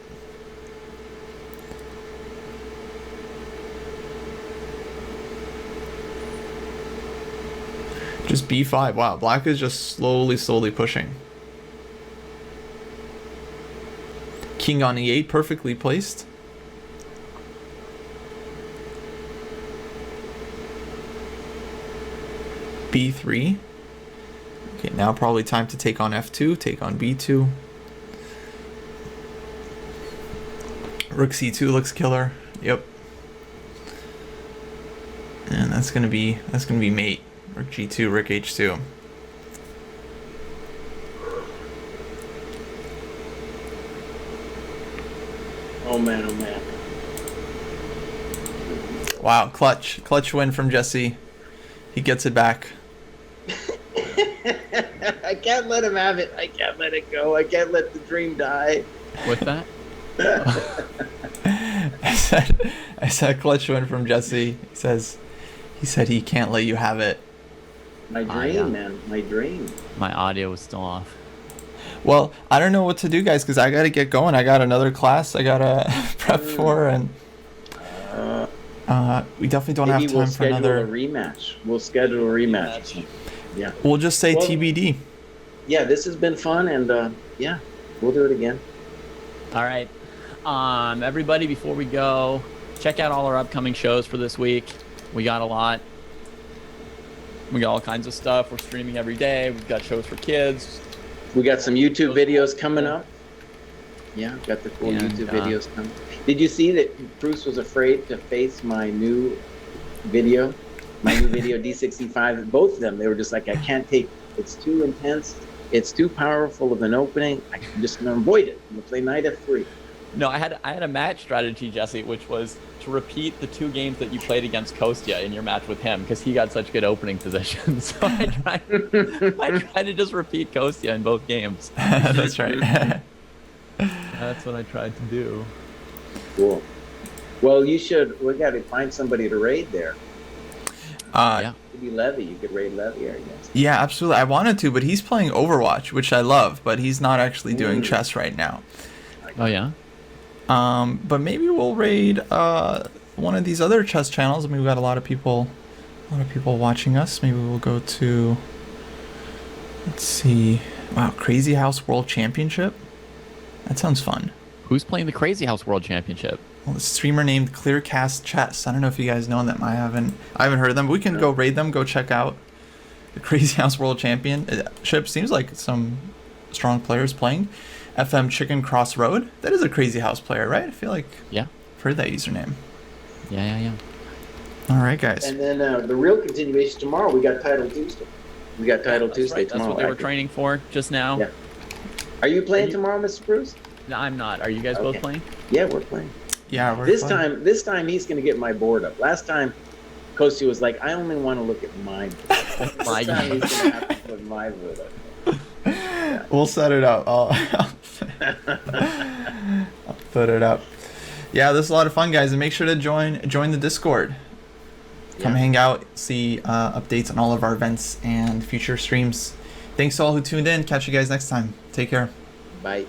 Just b5. Wow, black is just slowly pushing. King on e8, perfectly placed. b3. Okay, now probably time to take on f2, take on b2. Rook c2 looks killer. Yep. And that's gonna be mate. Rook g2, rook h2.
Oh man, oh man.
Wow, clutch win from Jesse. He gets it back.
I can't let him have it. I can't let it go. I can't let the dream die.
With that?
I said clutch win from Jesse. He said he can't let you have it.
My dream, man. My dream.
My audio was still off.
Well, I don't know what to do, guys, because I got to get going. I got another class I got to prep for, and we definitely don't have time for another...
We'll schedule a rematch. Yeah.
We'll just say TBD.
Yeah, this has been fun, and yeah, we'll do it again.
All right. Everybody, before we go, check out all our upcoming shows for this week. We got a lot. We got all kinds of stuff. We're streaming every day. We've got shows for kids.
We got some YouTube videos coming up. Yeah, got the cool YouTube videos coming. Did you see that Bruce was afraid to face my new video? My new video, D65, both of them, they were just like, I can't take, it's too intense. It's too powerful of an opening. I'm just going to avoid it. I'm going to play knight f3.
No, I had a match strategy, Jesse, which was to repeat the 2 games that you played against Kostya in your match with him, because he got such good opening positions. So I tried to just repeat Kostya in both games.
That's right.
That's what I tried to do.
Cool. Well, we got to find somebody to raid there.
Yeah.
could be Levy. You could raid Levy, I guess.
Yeah, absolutely. I wanted to, but he's playing Overwatch, which I love, but he's not actually doing chess right now.
Oh yeah.
But maybe we'll raid one of these other chess channels. I mean, we've got a lot of people watching us. Maybe we'll go to, let's see. Wow, Crazy House World Championship. That sounds fun.
Who's playing the Crazy House World Championship?
Well, a streamer named Clearcast Chess. I don't know if you guys know them. I haven't heard of them. But we can go raid them. Go check out the Crazy House World Championship. Seems like some strong players playing. FM Chicken Crossroad. That is a Crazy House player, right? I feel like
Yeah.
I've heard that username.
Yeah.
All right, guys.
And then the real continuation tomorrow, we got Title Tuesday. We got Title Tuesday
That's
tomorrow.
what they were
actually.
training for just now.
Yeah. Are you playing tomorrow, Mr. Bruce?
No, I'm not. Are you guys both playing?
Yeah, we're playing.
Yeah, we're
This
fine.
time he's going to get my board up. Last time, Kostya was like, I only want to look at mine.
My
This time
game.
he's going to have to put my board up.
We'll set it up. I'll put it up. Yeah, this is a lot of fun, guys, and make sure to join the Discord. Come hang out, see updates on all of our events and future streams. Thanks to all who tuned in. Catch you guys next time. Take care.
Bye.